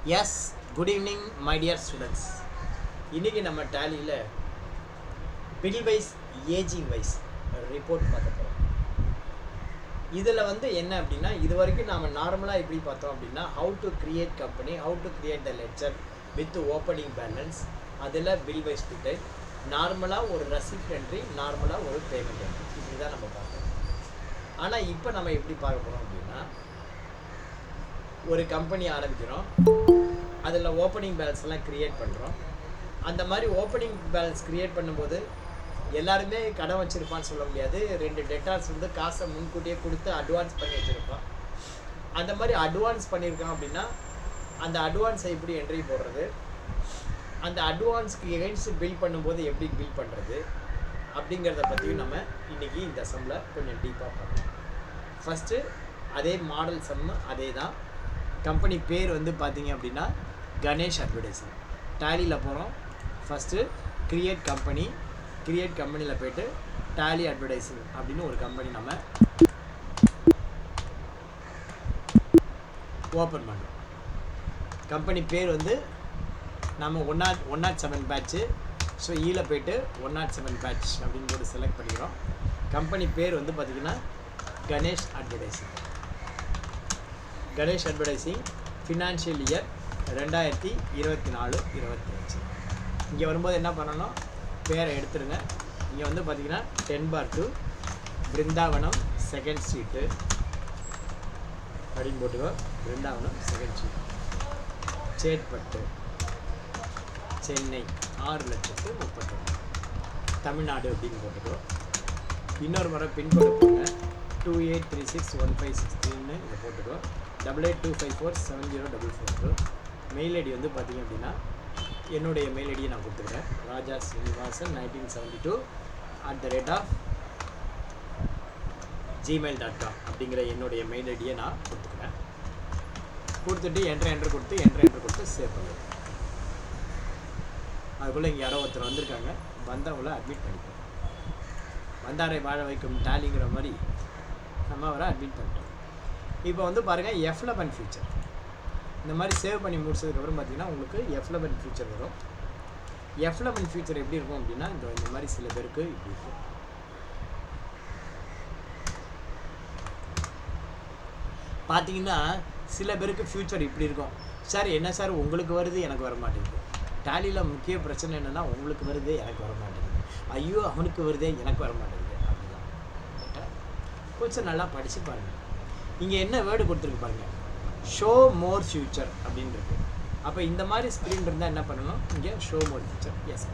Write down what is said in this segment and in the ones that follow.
S, good evening my dear students. இன்றைக்கி நம்ம டேலியில் bill wise ageing wise report பார்க்க போகிறோம். இதில் என்ன அப்படின்னா, இது வரைக்கும் நாம் நார்மலாக எப்படி பார்த்தோம் அப்படின்னா, how to create company, how to create the ledger with opening balance, அதில் பில் வைஸ் டீடைல், நார்மலாக ஒரு ரெசிப்ட் என்ட்ரி, நார்மலாக ஒரு பேமெண்ட் என்ட்ரி, இப்படி தான் நம்ம பார்க்கணும். ஆனால் இப்போ நம்ம எப்படி பார்க்க போகிறோம் அப்படின்னா, ஒரு கம்பெனி ஆரம்பிக்கிறோம், அதில் ஓப்பனிங் பேலன்ஸ்லாம் க்ரியேட் பண்ணுறோம். அந்த மாதிரி ஓப்பனிங் பேலன்ஸ் க்ரியேட் பண்ணும்போது எல்லாருமே கடன் வச்சுருப்பான்னு சொல்ல முடியாது. 2 டெட்டார்ஸ் காசை முன்கூட்டியே கொடுத்து அட்வான்ஸ் பண்ணி வச்சுருப்பான். அந்த மாதிரி அட்வான்ஸ் பண்ணியிருக்கான் அப்படின்னா, அந்த அட்வான்ஸை எப்படி என்ட்ரி போடுறது, அந்த அட்வான்ஸ்க்கு எகென்ஸ்ட் பில் பண்ணும்போது எப்படி பில் பண்ணுறது அப்படிங்கிறத பற்றியும் நம்ம இன்றைக்கி இந்த சம்மில் கொஞ்சம் டீப்பாக பார்க்கலாம். ஃபஸ்ட்டு அதே மாடல் சம்மு அதே தான். கம்பெனி பேர் பார்த்தீங்க அப்படின்னா கணேஷ் அட்வர்டைசிங். டேலியில் போகிறோம். ஃபஸ்ட்டு கிரியேட் கம்பெனி, கிரியேட் கம்பெனியில் போய்ட்டு டேலி அட்வர்டைசிங் அப்படின்னு ஒரு கம்பெனி நம்ம ஓப்பன் பண்ணுறோம். கம்பெனி பேர் நம்ம 107 பேட்ச்சு. ஸோ ஈல போய்ட்டு 107 பேட்ச் அப்படின்னு போட்டு செலக்ட் பண்ணிக்கிறோம். கம்பெனி பேர் பார்த்திங்கன்னா Ganesh advertising. Ganesh advertising, financial year 2024-25. இங்கே வரும்போது என்ன பண்ணணும், பேரை எடுத்துருங்க. இங்கே பார்த்தீங்கன்னா 10/2 பிருந்தாவனம் 2nd ஸ்ட்ரீட்டு அப்படின்னு போட்டுக்கோ. பிருந்தாவனம் 2nd ஸ்ட்ரீட், சேட்பட்டு, சென்னை 6,30,31, தமிழ்நாடு அப்படின்னு போட்டுக்கோ. இன்னொரு முறை பின்கோடு போங்க, 28361563 இதை போட்டுக்கோ. 8825470442. மெயில் ஐடி பார்த்தீங்க அப்படின்னா என்னுடைய மெயில் ஐடியை நான் கொடுத்துருக்கேன். ராஜா ஸ்ரீனிவாசன் 1972 @gmail.com அப்படிங்கிற என்னுடைய மெயில் ஐடியை நான் கொடுத்துக்கிறேன். கொடுத்துட்டு என்ட்ரு கொடுத்து சேவ் பண்ணுவேன். அதுக்குள்ளே இங்கே யாரோ ஒருத்தர் வந்திருக்காங்க, வந்தவங்கள அட்மிட் பண்ணிப்போம். வந்தாரை வாழ வைக்கும் டேலிங்கிற மாதிரி நம்ம அவரை அட்மிட் பண்ணிட்டோம். இப்போ பாருங்கள், F11 ஃபியூச்சர் இந்த மாதிரி சேவ் பண்ணி முடிச்சதுக்கப்புறம் பார்த்தீங்கன்னா உங்களுக்கு F11 ஃபியூச்சர் வரும். F11 ஃபியூச்சர் எப்படி இருக்கும் அப்படின்னா, இந்த மாதிரி சில பேருக்கு இப்படி இருக்கும். பார்த்தீங்கன்னா சில பேருக்கு ஃபியூச்சர் இப்படி இருக்கும். சார் என்ன சார் உங்களுக்கு வருது எனக்கு வர மாட்டேங்குது. டேலியில் முக்கிய பிரச்சனை என்னென்னா, உங்களுக்கு வருது எனக்கு வர மாட்டேங்குது, ஐயோ அவனுக்கு வருதே எனக்கு வர மாட்டேங்குது அப்படிதான். கொஞ்சம் நல்லா படித்து பாருங்கள். இங்கே என்ன வேர்டு கொடுத்துருக்கு பாருங்கள், ஷோ மோர் ஃபியூச்சர் அப்படின்னு இருக்கு. அப்போ இந்த மாதிரி ஸ்க்ரீன் இருந்தால் என்ன பண்ணணும், இங்கே ஷோ மோர் ஃபியூச்சர் எஸ்,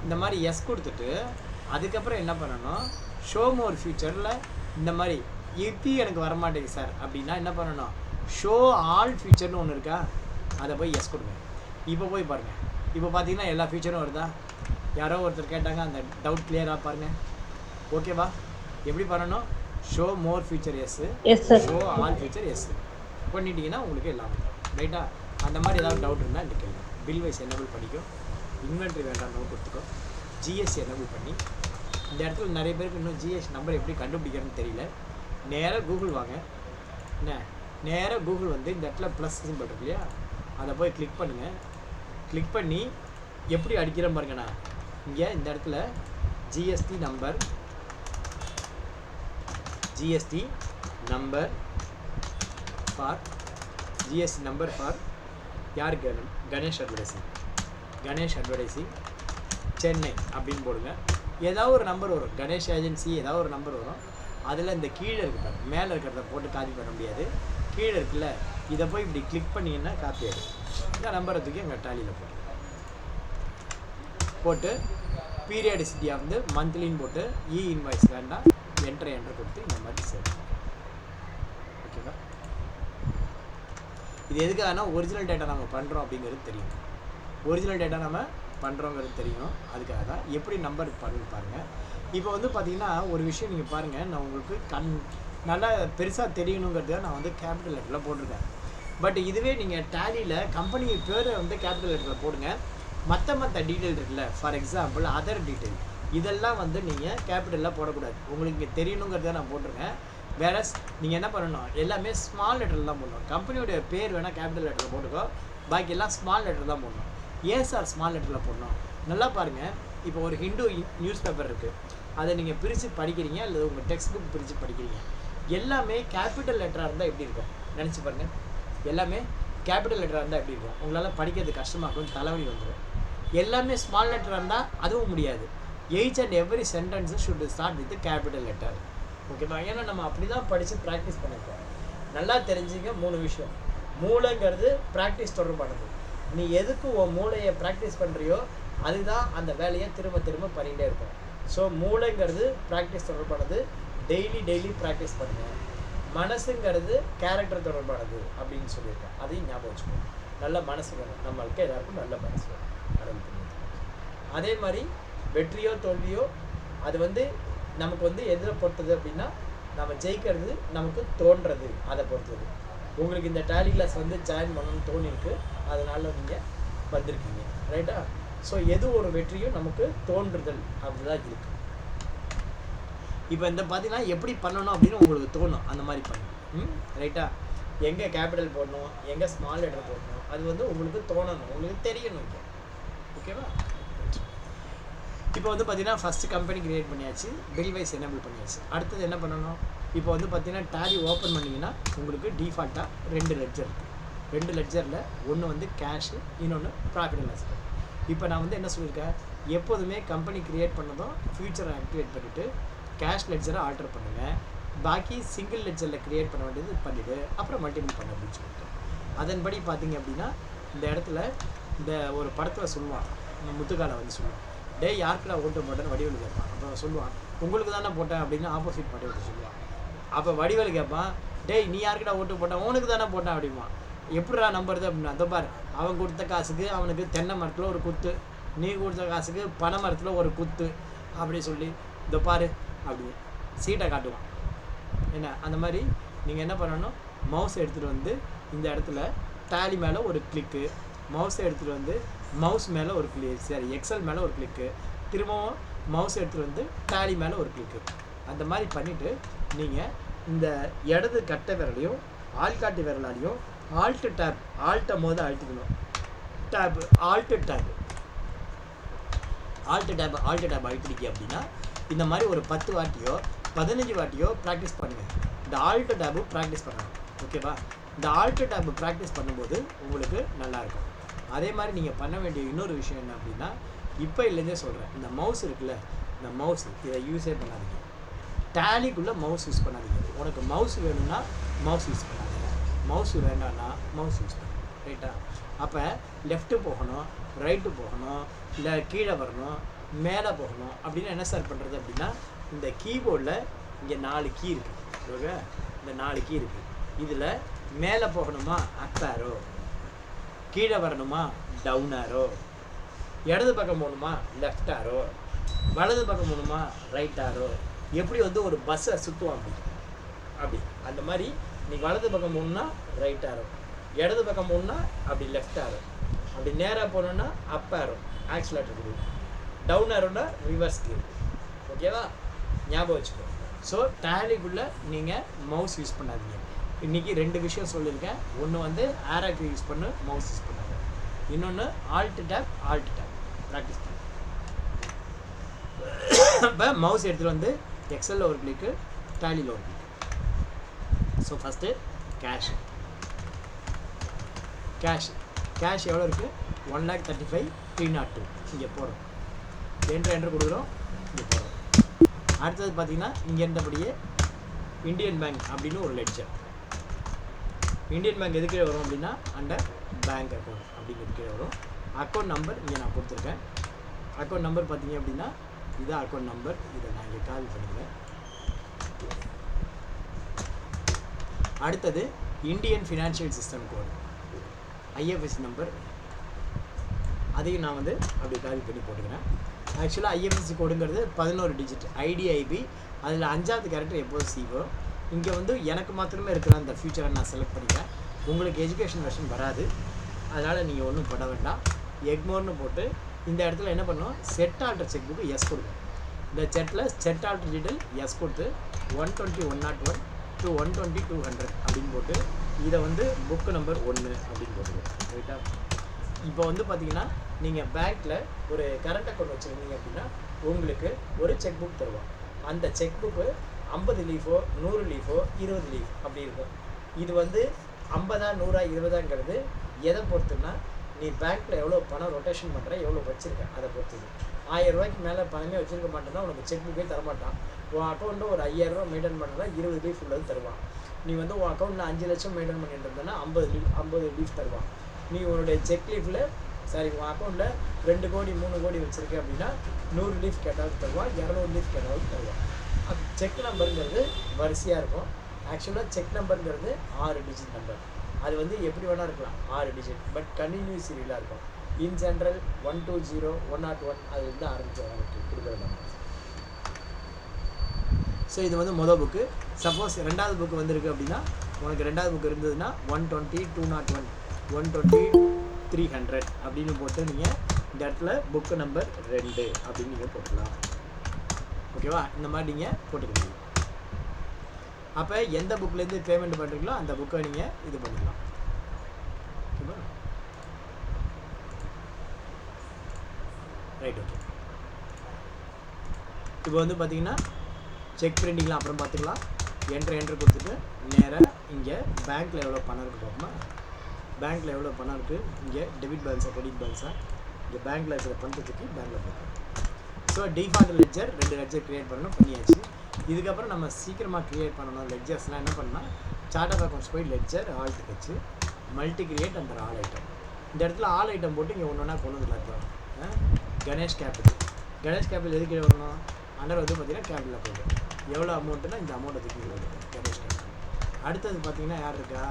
இந்த மாதிரி எஸ் கொடுத்துட்டு அதுக்கப்புறம் என்ன பண்ணணும், ஷோ மோர் ஃபியூச்சரில் இந்த மாதிரி இப்பயும் எனக்கு வரமாட்டேங்குது சார் அப்படின்னா என்ன பண்ணணும், ஷோ ஆல் ஃபியூச்சர்னு ஒன்று இருக்கா, அதை போய் எஸ் கொடுங்க. இப்போ போய் பாருங்கள், இப்போ பார்த்தீங்கன்னா எல்லா ஃபியூச்சரும் வருதா. யாரோ ஒருத்தர் கேட்டாங்க, அந்த டவுட் கிளியராக பாருங்கள். ஓகேவா? எப்படி பண்ணணும், show more features, show all features பண்ணிட்டீங்கன்னா உங்களுக்கு எல்லாம் ரைட்டா. அந்த மாதிரி ஏதாவது டவுட் இருந்தால் இந்த கேள்வி. பில் வைஸ் எனேபிள் பண்ணிக்கோ, இன்வென்ட்ரி வேண்டாம் கொடுத்துக்கோ, ஜிஎஸ்டி எனேபிள் பண்ணி. இந்த இடத்துல நிறைய பேருக்கு இன்னும் ஜிஎஸ்டி நம்பர் எப்படி கண்டுபிடிக்கிறதுன்னு தெரியல. நேராக கூகுள் வாங்க. என்ன, நேராக கூகுள் இந்த இடத்துல ப்ளஸ் சிம்பிள் இருக்கு இல்லையா, அதை போய் கிளிக் பண்ணுங்கள். கிளிக் பண்ணி எப்படி அடிக்கிறேன் பாருங்கண்ணா, இங்கே இந்த இடத்துல ஜிஎஸ்டி நம்பர் ஃபார் யாருக்கு, கணேஷ் அட்வர்டைசிங் சென்னை அப்படின்னு போடுங்க. ஏதாவது ஒரு நம்பர் வரும், கணேஷ் ஏஜென்சி ஏதாவது ஒரு நம்பர் வரும். அதில் இந்த கீழே இருக்கிற மேலே இருக்கிறத போட்டு காப்பி பண்ண முடியாது, கீழே இருக்குல்ல, இதை போய் இப்படி கிளிக் பண்ணிங்கன்னா காப்பி ஆகிடும். இந்த நம்பரை தூக்கி எங்கள் டேலியில் போட்டு பீரியாடிசிட்டியாக மந்த்லின்னு போட்டு இன்வாய்ஸ் வேண்டாம், என்ட்ரு கொடுத்து இந்த மாதிரி சேவ். ஓகேவா? இது எதுக்காகனா ஒரிஜினல் டேட்டா நம்ம பண்ணுறோம் அப்படிங்கிறது தெரியும். ஒரிஜினல் டேட்டா நம்ம பண்ணுறோங்கிறது தெரியும். அதுக்காக தான் எப்படி நம்பர் பண்ணி பாருங்கள். இப்போ பார்த்தீங்கன்னா ஒரு விஷயம் நீங்கள் பாருங்கள், நான் உங்களுக்கு நல்லா பெருசாக தெரியணுங்கிறத நான் கேபிட்டல் லெட்டரில் போட்டிருக்கேன். பட் இதுவே நீங்கள் டேலியில் கம்பெனி பேரை கேபிட்டல் லெட்டரில் போடுங்க. மற்ற டீட்டெயில் இருக்குல்ல, ஃபார் எக்ஸாம்பிள் அதர் டீட்டெயில், இதெல்லாம் நீங்கள் கேபிட்டலில் போடக்கூடாது. உங்களுக்கு இங்கே தெரியணுங்கிறத நான் போட்டிருக்கேன். வேற நீங்கள் என்ன பண்ணணும், எல்லாமே ஸ்மால் லெட்டரில் தான் போடணும். கம்பெனியோடைய பேர் வேணால் கேபிட்டல் லெட்டரில் போட்டுக்கோ, பாக்கி எல்லாம் ஸ்மால் லெட்டர் தான் போடணும். ஏன் சார் ஸ்மால் லெட்டரில் போடணும்? நல்லா பாருங்கள், இப்போ ஒரு ஹிந்து நியூஸ் பேப்பர் இருக்குது, அதை நீங்கள் பிரித்து படிக்கிறீங்க அல்லது உங்கள் டெக்ஸ்ட் புக் பிரித்து படிக்கிறீங்க, எல்லாமே கேபிட்டல் லெட்டராக இருந்தால் எப்படி இருக்கும் நினச்சி பாருங்கள். எல்லாமே கேபிட்டல் லெட்டராக இருந்தால் எப்படி இருக்கும்? உங்களால் படிக்கிறது கஷ்டமாக இருக்கும், தலைவலி வந்துடும். எல்லாமே ஸ்மால் லெட்டராக இருந்தால் அதுவும் முடியாது. H and every sentence should start with capital letter. ஓகேவா? ஏன்னா நம்ம அப்படி தான் படித்து ப்ராக்டிஸ் பண்ணிப்போம். நல்லா தெரிஞ்சுங்க 3 விஷயம். மூளைங்கிறது ப்ராக்டிஸ் தொடர்பானது. நீ எதுக்கு உன் மூளையை ப்ராக்டிஸ் பண்ணுறியோ அதுதான் அந்த வேலையை திரும்ப திரும்ப பண்ணிகிட்டே இருக்கும். ஸோ மூளைங்கிறது ப்ராக்டிஸ் தொடர்பானது. டெய்லி ப்ராக்டிஸ் பண்ணுங்கள். மனசுங்கிறது கேரக்டர் தொடர்பானது அப்படின்னு சொல்லியிருக்கேன், அதையும் ஞாபகம் வச்சுக்கோங்க. நல்ல மனசு வேணும், நம்மளுக்கு எல்லாருக்கும் நல்ல மனசு வேணும். அதே மாதிரி வெற்றியோ தோல்வியோ அது நமக்கு எதில் பொறுத்தது அப்படின்னா, நம்ம ஜெயிக்கிறது நமக்கு தோன்றது, அதை பொறுத்தது. உங்களுக்கு இந்த டேலி கிளாஸ் ஜாயின் பண்ணணும்னு தோணிருக்கு, அதனால நீங்கள் வந்திருக்கீங்க, ரைட்டா? ஸோ எது ஒரு வெற்றியும் நமக்கு தோன்றுதல் அப்படிதான் இருக்குது. இப்போ இந்த பார்த்தீங்கன்னா எப்படி பண்ணணும் அப்படின்னு உங்களுக்கு தோணும், அந்த மாதிரி பண்ணணும், ரைட்டா? எங்கே கேபிட்டல் போடணும், எங்கே ஸ்மால் லெட்டர் போடணும், அது உங்களுக்கு தோணணும், உங்களுக்கு தெரியணும். ஓகேவா? இப்போ பார்த்தீங்கன்னா ஃபஸ்ட்டு கம்பெனி கிரியேட் பண்ணியாச்சு, பில் வைஸ் எனேபிள் பண்ணியாச்சு. அடுத்தது என்ன பண்ணணும்? இப்போ பார்த்தீங்கன்னா டேலி ஓப்பன் பண்ணிங்கன்னா உங்களுக்கு டிஃபால்ட்டாக 2 லெட்ஜர் இருக்குது. 2 லெட்ஜரில் ஒன்று கேஷு, இன்னொன்று ப்ராஃபிட் அண்ட் லாஸ். இப்போ நான் என்ன சொல்லியிருக்கேன், எப்போதுமே கம்பெனி க்ரியேட் பண்ணதும் ஃபியூச்சரை ஆக்டிவேட் பண்ணிவிட்டு கேஷ் லெட்ஜரை ஆல்டர் பண்ணுங்கள், பாக்கி சிங்கிள் லெட்ஜரில் க்ரியேட் பண்ண வேண்டியது பண்ணிவிட்டு அப்புறம் மல்டிபிள் பண்ண அப்படின்னு சொல்லிட்டு. அதன்படி பார்த்தீங்க அப்படின்னா இந்த இடத்துல இந்த ஒரு படத்தில் சொல்லுவான், முத்துக்காலை சொல்லுவான், டே யாருக்குடா ஓட்டு போட்டேன்னு வடிவேலு கேட்பான். அப்போ சொல்லுவான், உங்களுக்கு தானே போட்டேன் அப்படின்னு ஆப்போசிட் பார்ட்டி சொல்லுவான். அப்போ வடிவேலு கேட்பான், டேய் நீ யாருக்குடா ஓட்டு போட்டேன், உனக்கு தானே போட்டேன் அப்படிமா. எப்படிடா நம்புறது அப்படின்னா, அதை பாரு, அவன் கொடுத்த காசுக்கு அவனுக்கு தென்னை மரத்தில் ஒரு குத்து, நீ கொடுத்த காசுக்கு பனை மரத்தில் ஒரு குத்து அப்படி சொல்லி இதை பாரு அப்படி சீட்டை காட்டுவான். என்ன அந்த மாதிரி நீங்கள் என்ன பண்ணணும், மவுஸ் எடுத்துகிட்டு இந்த இடத்துல டேலி மேலே ஒரு கிளிக்கு, மவுஸை எடுத்துகிட்டு மவுஸ் மேலே ஒரு கிளிக், சரி எக்ஸல் மேலே ஒரு கிளிக்கு, திரும்பவும் மவுஸ் எடுத்துகிட்டு டேலி மேலே ஒரு கிளிக்கு. அந்த மாதிரி பண்ணிவிட்டு நீங்கள் இந்த இடது கட்டை விரலையும் ஆள்காட்டி விரலாலையும் ஆல்ட்டு டேப், ஆல்ட்டை அழுத்திக்கணும், டேப் ஆல்ட்டு டேப் அழுத்திக்க அப்படின்னா இந்த மாதிரி ஒரு 10 வாட்டியோ 15 வாட்டியோ ப்ராக்டிஸ் பண்ணுங்கள். இந்த ஆல்ட்டு டேபு ப்ராக்டிஸ் பண்ணணும். ஓகேவா? இந்த ஆல்ட்டு டேபு ப்ராக்டிஸ் பண்ணும்போது உங்களுக்கு நல்லாயிருக்கும். அதே மாதிரி நீங்கள் பண்ண வேண்டிய இன்னொரு விஷயம் என்ன அப்படின்னா, இப்போ இல்லைன்னே சொல்கிறேன், இந்த மவுஸ் இருக்குல்ல, இந்த மவுஸ் இதை யூஸே பண்ணாதீங்க. டேலிக்குள்ளே மவுஸ் யூஸ் பண்ணாதீங்க. உனக்கு மவுஸ் வேணும்னா மவுஸ் யூஸ் பண்ணாதீங்க, மவுஸ் வேண்டாம்னா மவுஸ் யூஸ் பண்ணுங்க, ரைட்டா? அப்போ லெஃப்ட்டு போகணும், ரைட்டு போகணும், இல்லை கீழே வரணும், மேலே போகணும் அப்படின்னு என்ன சார் பண்ணுறது அப்படின்னா, இந்த கீபோர்டில் இங்கே 4 கீ இருக்குது. ஓகே, இந்த 4 கீ இருக்குது. இதில் மேலே போகணுமா அப் ஆரோ, கீழே வரணுமா டவுன் ஆரோ, இடது பக்கம் போகணுமா லெஃப்ட் ஆரோ, வலது பக்கம் போகணுமா ரைட் ஆரோ. எப்படி ஒரு பஸ்ஸை சுற்றுவோம் அப்படி அந்த மாதிரி நீ வலது பக்கம் போகணுன்னா ரைட் ஆரோ, இடது பக்கம் போகணுன்னா அப்படி லெஃப்ட் ஆரோ, அப்படி நேராக போகணுன்னா அப் ஆரோ ஆக்சிலேட்டர் கொடுக்கும், டவுன் ஆரோன்னா ரிவர்ஸ் கீ. ஓகேவா? ஞாபகம் வச்சுக்கோ. ஸோ டேலிக்குள்ளே நீங்கள் மவுஸ் யூஸ் பண்ணாதீங்க. இன்றைக்கி 2 விஷயம் சொல்லியிருக்கேன். ஒன்று ஆரோக்கு யூஸ் பண்ணு, மவுஸ் யூஸ் பண்ணாங்க. இன்னொன்று ஆல்ட் டேப் ப்ராக்டிஸ் பண்ணு. இப்போ மவுஸ் எடுத்துகிட்டு எக்ஸலில் ஒரு கிளிக்கு, டேலியில் ஒரு கிளிக்கு. ஸோ ஃபஸ்ட்டு கேஷ் எவ்வளோ இருக்குது, 1,35,302 இங்கே போடுறோம், என்ட்ரு கொடுக்குறோம், இங்கே போடுறோம். அடுத்தது பார்த்தீங்கன்னா இங்கே இருந்தபடியே இந்தியன் பேங்க் அப்படின்னு ஒரு லெட்ஜர். இந்தியன் பேங்க் எதுக்கே வரும் அப்படின்னா அண்டர் பேங்க் அக்கௌண்ட் அப்படிங்கிறது கீழே வரும். அக்கௌண்ட் நம்பர் இங்கே நான் கொடுத்துருக்கேன். அக்கௌண்ட் நம்பர் பார்த்தீங்க அப்படின்னா இதுதான் அக்கௌண்ட் நம்பர், இதை நான் இங்கே கால் பண்ணிக்கிறேன். அடுத்தது Indian financial system code, IFSC number, அதையும் நான் அப்படி கால் பண்ணி போட்டுக்கிறேன். ஆக்சுவலாக ஐஎஃப்எஸ்சி கோடுங்கிறது 11 டிஜிட் ஐடிஐபி, அதில் 5வது கேரக்டர் எப்போதும் சிஓ. இங்கே எனக்கு மாத்திரமே இருக்கிற அந்த ஃபியூச்சரை நான் செலக்ட் பண்ணிக்கிறேன். உங்களுக்கு எஜுகேஷன் வெர்ஷன் வராது, அதனால் நீங்கள் ஒன்றும் பண்ண வேண்டாம். எக்மோர்னு போட்டு இந்த இடத்துல என்ன பண்ணோம், set alter cheque books கொடுக்கும். இந்த செட்டில் செட் ஆல்டர் டீட்டெயில் எஸ் கொடுத்து 120.101 டு 120 200 அப்படின்னு போட்டு இதை வந்து புக்கு நம்பர் 1 அப்படின்னு போட்டுருவோம். ரைட்டா? இப்போ வந்து பார்த்தீங்கன்னா நீங்கள் பேங்க்கில் ஒரு கரண்ட் அக்கௌண்ட் வச்சுருந்தீங்க அப்படின்னா உங்களுக்கு ஒரு செக் புக் தருவோம். அந்த செக் புக்கு 50 லீஃபோ 100 லீஃபோ 20 லீஃப் அப்படி இருக்கும். இது வந்து 50 100 20ங்கிறது எதை பொறுத்துன்னா நீ பேங்க்கில் எவ்வளோ பணம் ரொட்டேஷன் பண்ணுற எவ்வளோ வச்சுருக்க அதை பொறுத்துது. 1000 ரூபாய்க்கு மேலே பணமே வச்சுருக்க மாட்டேன்னா உனக்கு செக் புக்கே தரமாட்டான். உன் அக்கௌண்ட்டில் ஒரு 5000 ரூபா மெயின்டைன் பண்ணுறதா 20 லீஃப் உள்ளது தருவான். நீ வந்து உன் அக்கௌண்ட்டில் 5 லட்சம் மெயின்டைன் பண்ணிட்டு இருந்தேன்னா 50 லீஃப் தருவான். நீ உன்னுடைய செக் லீஃபில் உன் அக்கௌண்ட்டில் 2 கோடி 3 கோடி வச்சுருக்க அப்படின்னா 100 லீஃப் கேட்டாலும் தருவான், 200 லீஃப் கேட்டாலும் தருவான். அது செக் நம்பருங்கிறது வரிசையாக இருக்கும். ஆக்சுவலாக செக் நம்பருங்கிறது 6 டிஜிட் நம்பர். அது வந்து எப்படி வேணால் இருக்கலாம் 6 டிஜிட், பட் கண்டினியூஸ் சீரியலாக இருக்கும். இன் ஜென்ரல் 120 101 அது வந்து ஆரம்பிச்சு நமக்கு கொடுக்குற நம்பர். ஸோ இது வந்து மொதல் புக்கு. சப்போஸ் 2வது புக்கு வந்திருக்கு அப்படின்னா உனக்கு 2வது புக்கு இருந்ததுன்னா 120 201 120 300 அப்படின்னு போட்டு நீங்கள் இந்த இடத்துல புக்கு நம்பர் 2 அப்படின்னு நீங்கள் போட்டுக்கலாம். ஓகேவா? இந்த மாதிரி நீங்கள் போட்டுக்க முடியும். அப்போ எந்த புக்லேருந்து பேமெண்ட் பண்ணுறீங்களோ அந்த புக்கை நீங்கள் இது பண்ணிக்கலாம். ஓகேவா? ரைட். ஓகே. இப்போ வந்து பார்த்தீங்கன்னா செக் பிரிண்டிங்லாம் அப்புறம் பார்த்துக்கலாம். என்ட்ரு கொடுத்துட்டு நேராக இங்கே பேங்க்கில் எவ்வளோ பணம் இருக்குது பார்ப்போமா? பேங்க்கில் எவ்வளோ பணம் இருக்குது, இங்கே டெபிட் பேலன்ஸாக கிரெடிட் பேலன்ஸாக, இங்கே பேங்க்கில் இருக்கிற பணத்தை தூக்கி பேங்க்கில் போட்டோம். So default ledger 2 ledger create பண்ணணும், பண்ணியாச்சு. இதுக்கப்புறம் நம்ம சீக்கிரமாக க்ரியேட் பண்ணணும் லெட்ஜர்ஸ்லாம். என்ன பண்ணால் சார்ட் ஆஃப் அக்கௌண்ட்ஸ் போய் லெட்ஜர் ஆல்ட் வச்சு மல்டி கிரியேட் அந்த ஆல் ஐட்டம். இந்த இடத்துல ஆல் ஐட்டம் போட்டு இங்கே ஒன்று ஒன்றா கொண்டு வந்துடலாம். இப்போ கணேஷ் கேபிட்டல் எதுக்கு வரணும்? அண்டர் வந்து பார்த்தீங்கன்னா கேபிட்டல் அக்கௌண்ட் எவ்வளோ அமௌண்ட்டுனா இந்த அமௌண்ட்டை தூக்கி கணேஷ் கேபிட்டல். அடுத்தது பார்த்தீங்கன்னா யார் இருக்கா?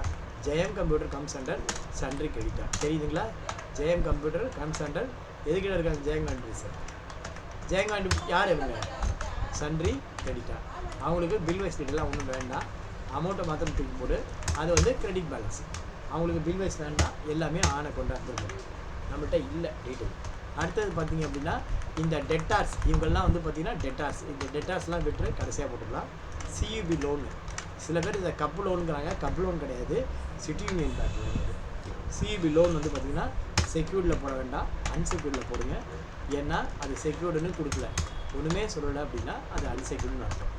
ஜெயம் கம்ப்யூட்டர் கம்ஸ் அண்டர் சன்ட்ரி கிரெடிட்டா. தெரியுதுங்களா? ஜெயம் கம்ப்யூட்டர் கம்ஸ் அண்டர் எதுக்கிட்ட இருக்காங்க? ஜெயம் காண்ட்ரி சார். ஜெயம் காண்ட்ரி யார் இவங்க? சன்ட்ரி கிரெடிட்டா. அவங்களுக்கு பில் வைஸ் டீட்டெயிலாம் ஒன்றும் வேண்டாம், அமௌண்ட்டை மாத்திரம் தூக்கி போடு. அது வந்து கிரெடிட் பேலன்ஸ். அவங்களுக்கு பில் வைஸ் வேண்டாம், எல்லாமே ஆனை கொண்டாந்துருக்கோம். நம்மள்கிட்ட இல்லை டீட்டெயில். அடுத்தது பார்த்தீங்க அப்படின்னா இந்த டெட்டார்ஸ் இவங்கெல்லாம் வந்து பார்த்தீங்கன்னா டெட்டார்ஸ். இந்த டெட்டார்ஸ்லாம் விட்டு கடைசியாக போட்டுக்கலாம். சியூபி லோனு. சில பேர் இதை கப்பு லோனுங்கிறாங்க. கப்பு லோன் கிடையாது, city union bank loan. சியூபி loan வந்து பார்த்தீங்கன்னா செக்யூர்டில் போட வேண்டாம், அன்செக்யூர்டில் போடுங்க. ஏன்னா அது செக்யூர்டுன்னு கொடுக்கல, ஒன்றுமே சொல்லலை அப்படின்னா அது அன்செக்யூர்டுன்னு அர்த்தம்.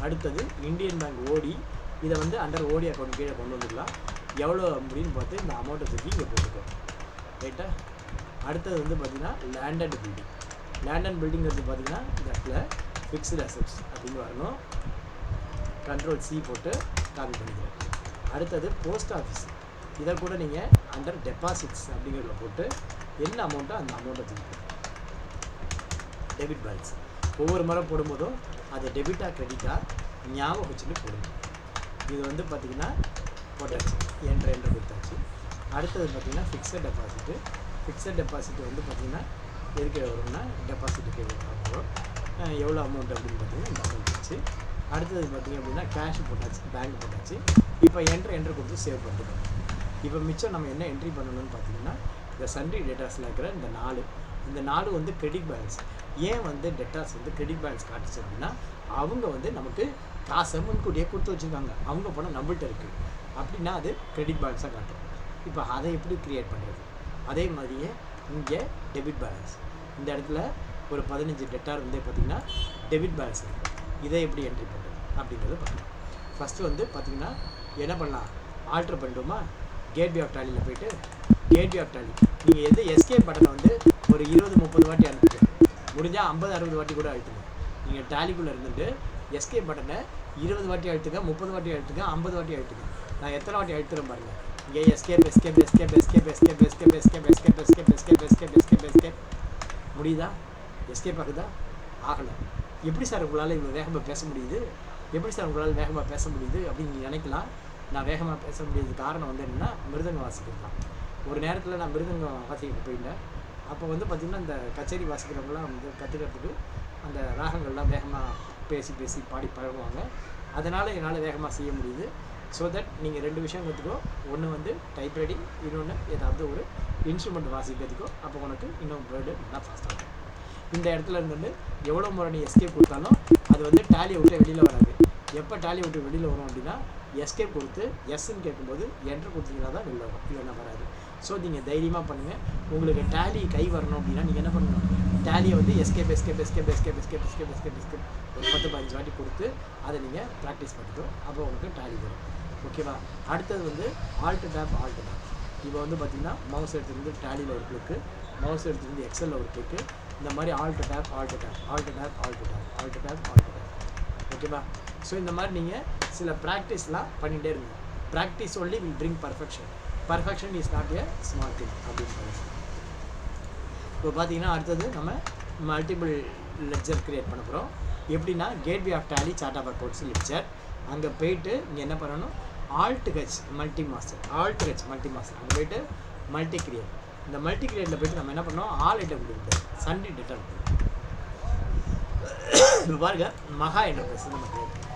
அடுத்தது இந்தியன் பேங்க் ஓடி. இதை வந்து அண்டர் ஓடி அக்கௌண்ட் கீழே கொண்டு வந்துடலாம். எவ்வளோ அப்படின்னு பார்த்து இந்த அமௌண்ட்டை தூக்கி இங்கே போட்டுக்கோம். ரைட்டா? அடுத்தது வந்து பார்த்திங்கன்னா land and building. Land and பில்டிங்கிறது பார்த்திங்கன்னா இந்த இடத்துல ஃபிக்ஸ்டு அசெட்ஸ் அப்படின்னு வரணும். கண்ட்ரோல் C போட்டு காப்பி பண்ணிக்கிறேன். அடுத்தது போஸ்ட் ஆஃபீஸ். இதை கூட நீங்கள் அண்டர் டெபாசிட்ஸ் அப்படிங்கிறத போட்டு என்ன அமௌண்ட்டோ அந்த அமௌண்ட்டை தூக்கி டெபிட் பேலன்ஸ். ஒவ்வொரு முறை போடும்போதும் அது டெபிட்டாக கிரெடிட்டாக ஞாபகம் வச்சுட்டு போடுங்க. இது வந்து பார்த்திங்கன்னா போட்டாச்சு, என்ட்ரு கொடுத்தாச்சு. அடுத்தது பார்த்திங்கன்னா ஃபிக்ஸட் டெபாசிட் வந்து பார்த்திங்கன்னா எதுக்கு வரும்னா டெபாசிட்டுக்கு வரும். எவ்வளோ அமௌண்ட் அப்படின்னு பார்த்திங்கன்னா இந்த அமௌண்ட் வச்சு. அடுத்தது பார்த்திங்க அப்படின்னா கேஷ் போட்டாச்சு, பேங்க் போட்டாச்சு. இப்போ என்ட்ரு கொடுத்து சேவ் பண்ணிட்டுருக்கோம். இப்போ மிச்சம் நம்ம என்ன என்ட்ரி பண்ணணும்னு பார்த்திங்கன்னா இந்த சன்ட்ரி டேட்டாஸில் இருக்கிற இந்த 4 வந்து கிரெடிட் பேலன்ஸ். ஏன் வந்து டெட்டாஸ் வந்து கிரெடிட் பேலன்ஸ் காட்டுச்சு அப்படின்னா அவங்க வந்து நமக்கு காசை முன்கூட்டியே கொடுத்து வச்சுருக்காங்க, அவங்க பணம் நம்மள்கிட்ட இருக்குது அப்படின்னா அது கிரெடிட் பேலன்ஸாக காட்டும். இப்போ அதை எப்படி க்ரியேட் பண்ணுறது? அதே மாதிரியே இங்கே டெபிட் பேலன்ஸ். இந்த இடத்துல ஒரு 15 டெட்டார் வந்து பார்த்திங்கன்னா டெபிட் பேலன்ஸ் இருக்குது. இதை எப்படி என்ட்ரி பண்ணுறது அப்படிங்கிறத பார்க்கலாம். ஃபஸ்ட்டு வந்து பார்த்திங்கன்னா என்ன பண்ணலாம், ஆல்ட்ரு பண்ணிட்டோமா? கேட்வே ஆஃப் டாலியில் போய்ட்டு கேட்வே ஆஃப் டாலி நீங்கள் எது எஸ்கேப் பட்டனை வந்து ஒரு 20-30 வாட்டி அழுத்துங்க, முடிஞ்சால் 50-60 வாட்டி கூட அழுத்துங்க. நீங்கள் டாலிக்குள்ளே இருந்துட்டு எஸ்கேப் பட்டனை 20 வாட்டி அழுத்துங்க, 30 வாட்டி அழுத்துங்க, 50 வாட்டி அழுத்துங்க. நான் எத்தனை வாட்டி அழுத்துறேன் பாருங்கள். இங்கே எஸ்கேப் முடியுதா? எஸ்கேப் ஆகுதா? ஆகலை. எப்படி சார் உங்களால் இவ்வளோ வேகமாக பேச முடியுது? எப்படி சார் உங்களால் வேகமாக பேச முடியுது அப்படின்னு நீங்கள் நினைக்கலாம். நான் வேகமாக பேச முடியாதது காரணம் வந்து என்னென்னா மிருதங்கம் வாசிக்கிறது தான். ஒரு நேரத்தில் நான் மிருதங்கம் வாசிக்கிட்டு போயிருந்தேன். அப்போ வந்து பார்த்திங்கன்னா இந்த கச்சேரி வாசிக்கிறவங்களாம் வந்து கற்றுக்கிறதுக்கு அந்த ராகங்கள்லாம் வேகமாக பேசி பாடி பழகுவாங்க. அதனால் என்னால் வேகமாக செய்ய முடியுது. ஸோ தட் நீங்கள் 2 விஷயம் கற்றுக்கோ. ஒன்று வந்து டைப் ரைட்டிங், இன்னொன்று ஏதாவது ஒரு இன்ஸ்ட்ருமெண்ட் வாசிக்கிறதுக்கோ. அப்போ உனக்கு இன்னும் வேர்டு நல்லா ஃபாஸ்ட்டாக இருக்கும். இந்த இடத்துல இருந்துட்டு எவ்வளோ முறை நீ எஸ்கேப் கொடுத்தாலும் அது வந்து டேலியை விட்டு வெளியில் வராது. எப்போ டேலியை விட்டு வெளியில் வரும் அப்படின்னா எஸ்கேப் கொடுத்து எஸ்ன்னு கேட்கும்போது என்ட்ரு கொடுத்தீங்கன்னா தான் வெளில வரும், இல்லைன்னா வராது. ஸோ நீங்கள் தைரியமாக பண்ணுங்கள். உங்களுக்கு டேலி கை வரணும் அப்படின்னா நீங்கள் என்ன பண்ணணும், டேலியை வந்து escape escape escape escape escape escape escape escape ஒரு 10-15 வாட்டி கொடுத்து அதை நீங்கள் ப்ராக்டிஸ் பண்ணிக்கோ, அப்போ உங்களுக்கு டேலி வரும். ஓகேவா? அடுத்தது வந்து ஆல்ட் டேப். இப்போ வந்து பார்த்திங்கன்னா மவுஸ் எடுத்துருந்து டேலியில் ஒரு கிளிக்கு, மவுஸ் எடுத்துருந்து எக்ஸலில் ஒரு கிளிக்கு, இந்த மாதிரி ஆல்ட் டேப். ஓகேவா? ஸோ இந்த மாதிரி நீங்கள் சில ப்ராக்டிஸ்லாம் பண்ணிகிட்டே இருங்க. Practice only will bring perfection. Perfection is not a small thing அப்படின்னு. இப்போ பார்த்தீங்கன்னா அடுத்தது நம்ம மல்டிபிள் லெட்ஜர் க்ரியேட் பண்ண போகிறோம். எப்படின்னா gateway of Tally chart of accounts ledger. அங்கே போயிட்டு இங்கே என்ன பண்ணணும், ஆல்ட் ஹெச் மல்டி மாஸ்டர் அங்கே போயிட்டு மல்டி கிரியேட். இந்த மல்டி கிரியேட்டில் போய்ட்டு நம்ம என்ன பண்ணோம், ஆல் ஐட்டம் கொடுக்குறோம், சண்டே டெட்டர். இப்போ பாருங்க, மகா என்டர்பிரைஸ் நம்ம கிரியேட் பண்ணோம்.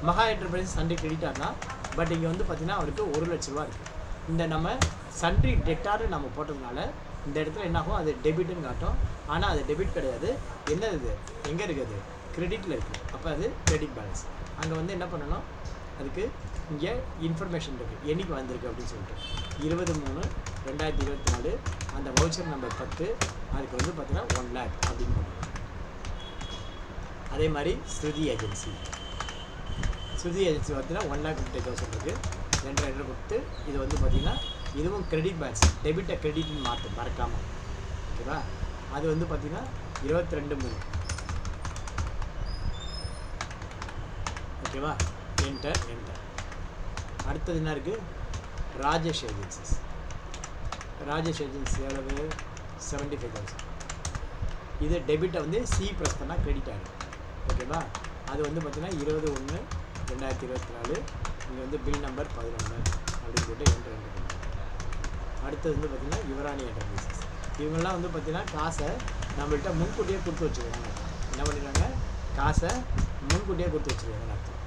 மகா என்டர்பிரைஸ் சண்டே கிரெடிட்டார் தான். பட் இங்கே வந்து பார்த்தீங்கன்னா அவருக்கு 1 லட்ச ரூபா இருக்குது. இந்த நம்ம சண்டே டெட்டார்னு நம்ம போட்டதுனால இந்த இடத்துல என்னாகும், அது டெபிட்னு காட்டும். ஆனால் அது டெபிட் கிடையாது. என்ன இது, எங்கே இருக்குது, கிரெடிட்டில் இருக்குது. அப்போ அது கிரெடிட் பேலன்ஸ். அங்கே வந்து என்ன பண்ணணும், அதுக்கு இங்கே இன்ஃபர்மேஷன் இருக்குது, என்னைக்கு வந்திருக்கு அப்படின்னு சொல்லிட்டு 20/3/2024. அந்த வவுச்சர் நம்பர் 10, அதுக்கு வந்து பார்த்தீங்கன்னா 1 lakh அப்படின்னு பண்ணுவோம். அதே மாதிரி ஸ்ருதி ஏஜென்சி பார்த்தீங்கன்னா 1,50,000 இருக்குது. 2 கொடுத்து இது வந்து பார்த்திங்கன்னா இதுவும் கிரெடிட் பேலன்ஸ், டெபிட்டை கிரெடிட்னு மறக்காமல். ஓகேவா? அது வந்து பார்த்திங்கன்னா 22/3. ஓகேவா? என்டர். அடுத்தது என்ன இருக்குது, ராஜேஷ் ஏஜென்சி எவ்வளவு, 75,000. இது டெபிட்டை வந்து சி ப்ரெஸ் பண்ணால் கிரெடிட் ஆகிடும். ஓகேவா? அது வந்து பார்த்திங்கன்னா 20/1/2024. இங்கே வந்து பில் நம்பர் 11 அப்படின்னு போட்டு என்டர். அடுத்தது வந்து பார்த்திங்கன்னா யுவராணி என்டர்பிரைசஸ். இவங்கெல்லாம் வந்து பார்த்திங்கன்னா காசை நம்மள்கிட்ட முன்கூட்டியே கொடுத்து வச்சுருக்காங்க. என்ன பண்ணிடுறாங்க, காசை முன்கூட்டியே கொடுத்து வச்சுருக்காங்கன்னு அர்த்தம்.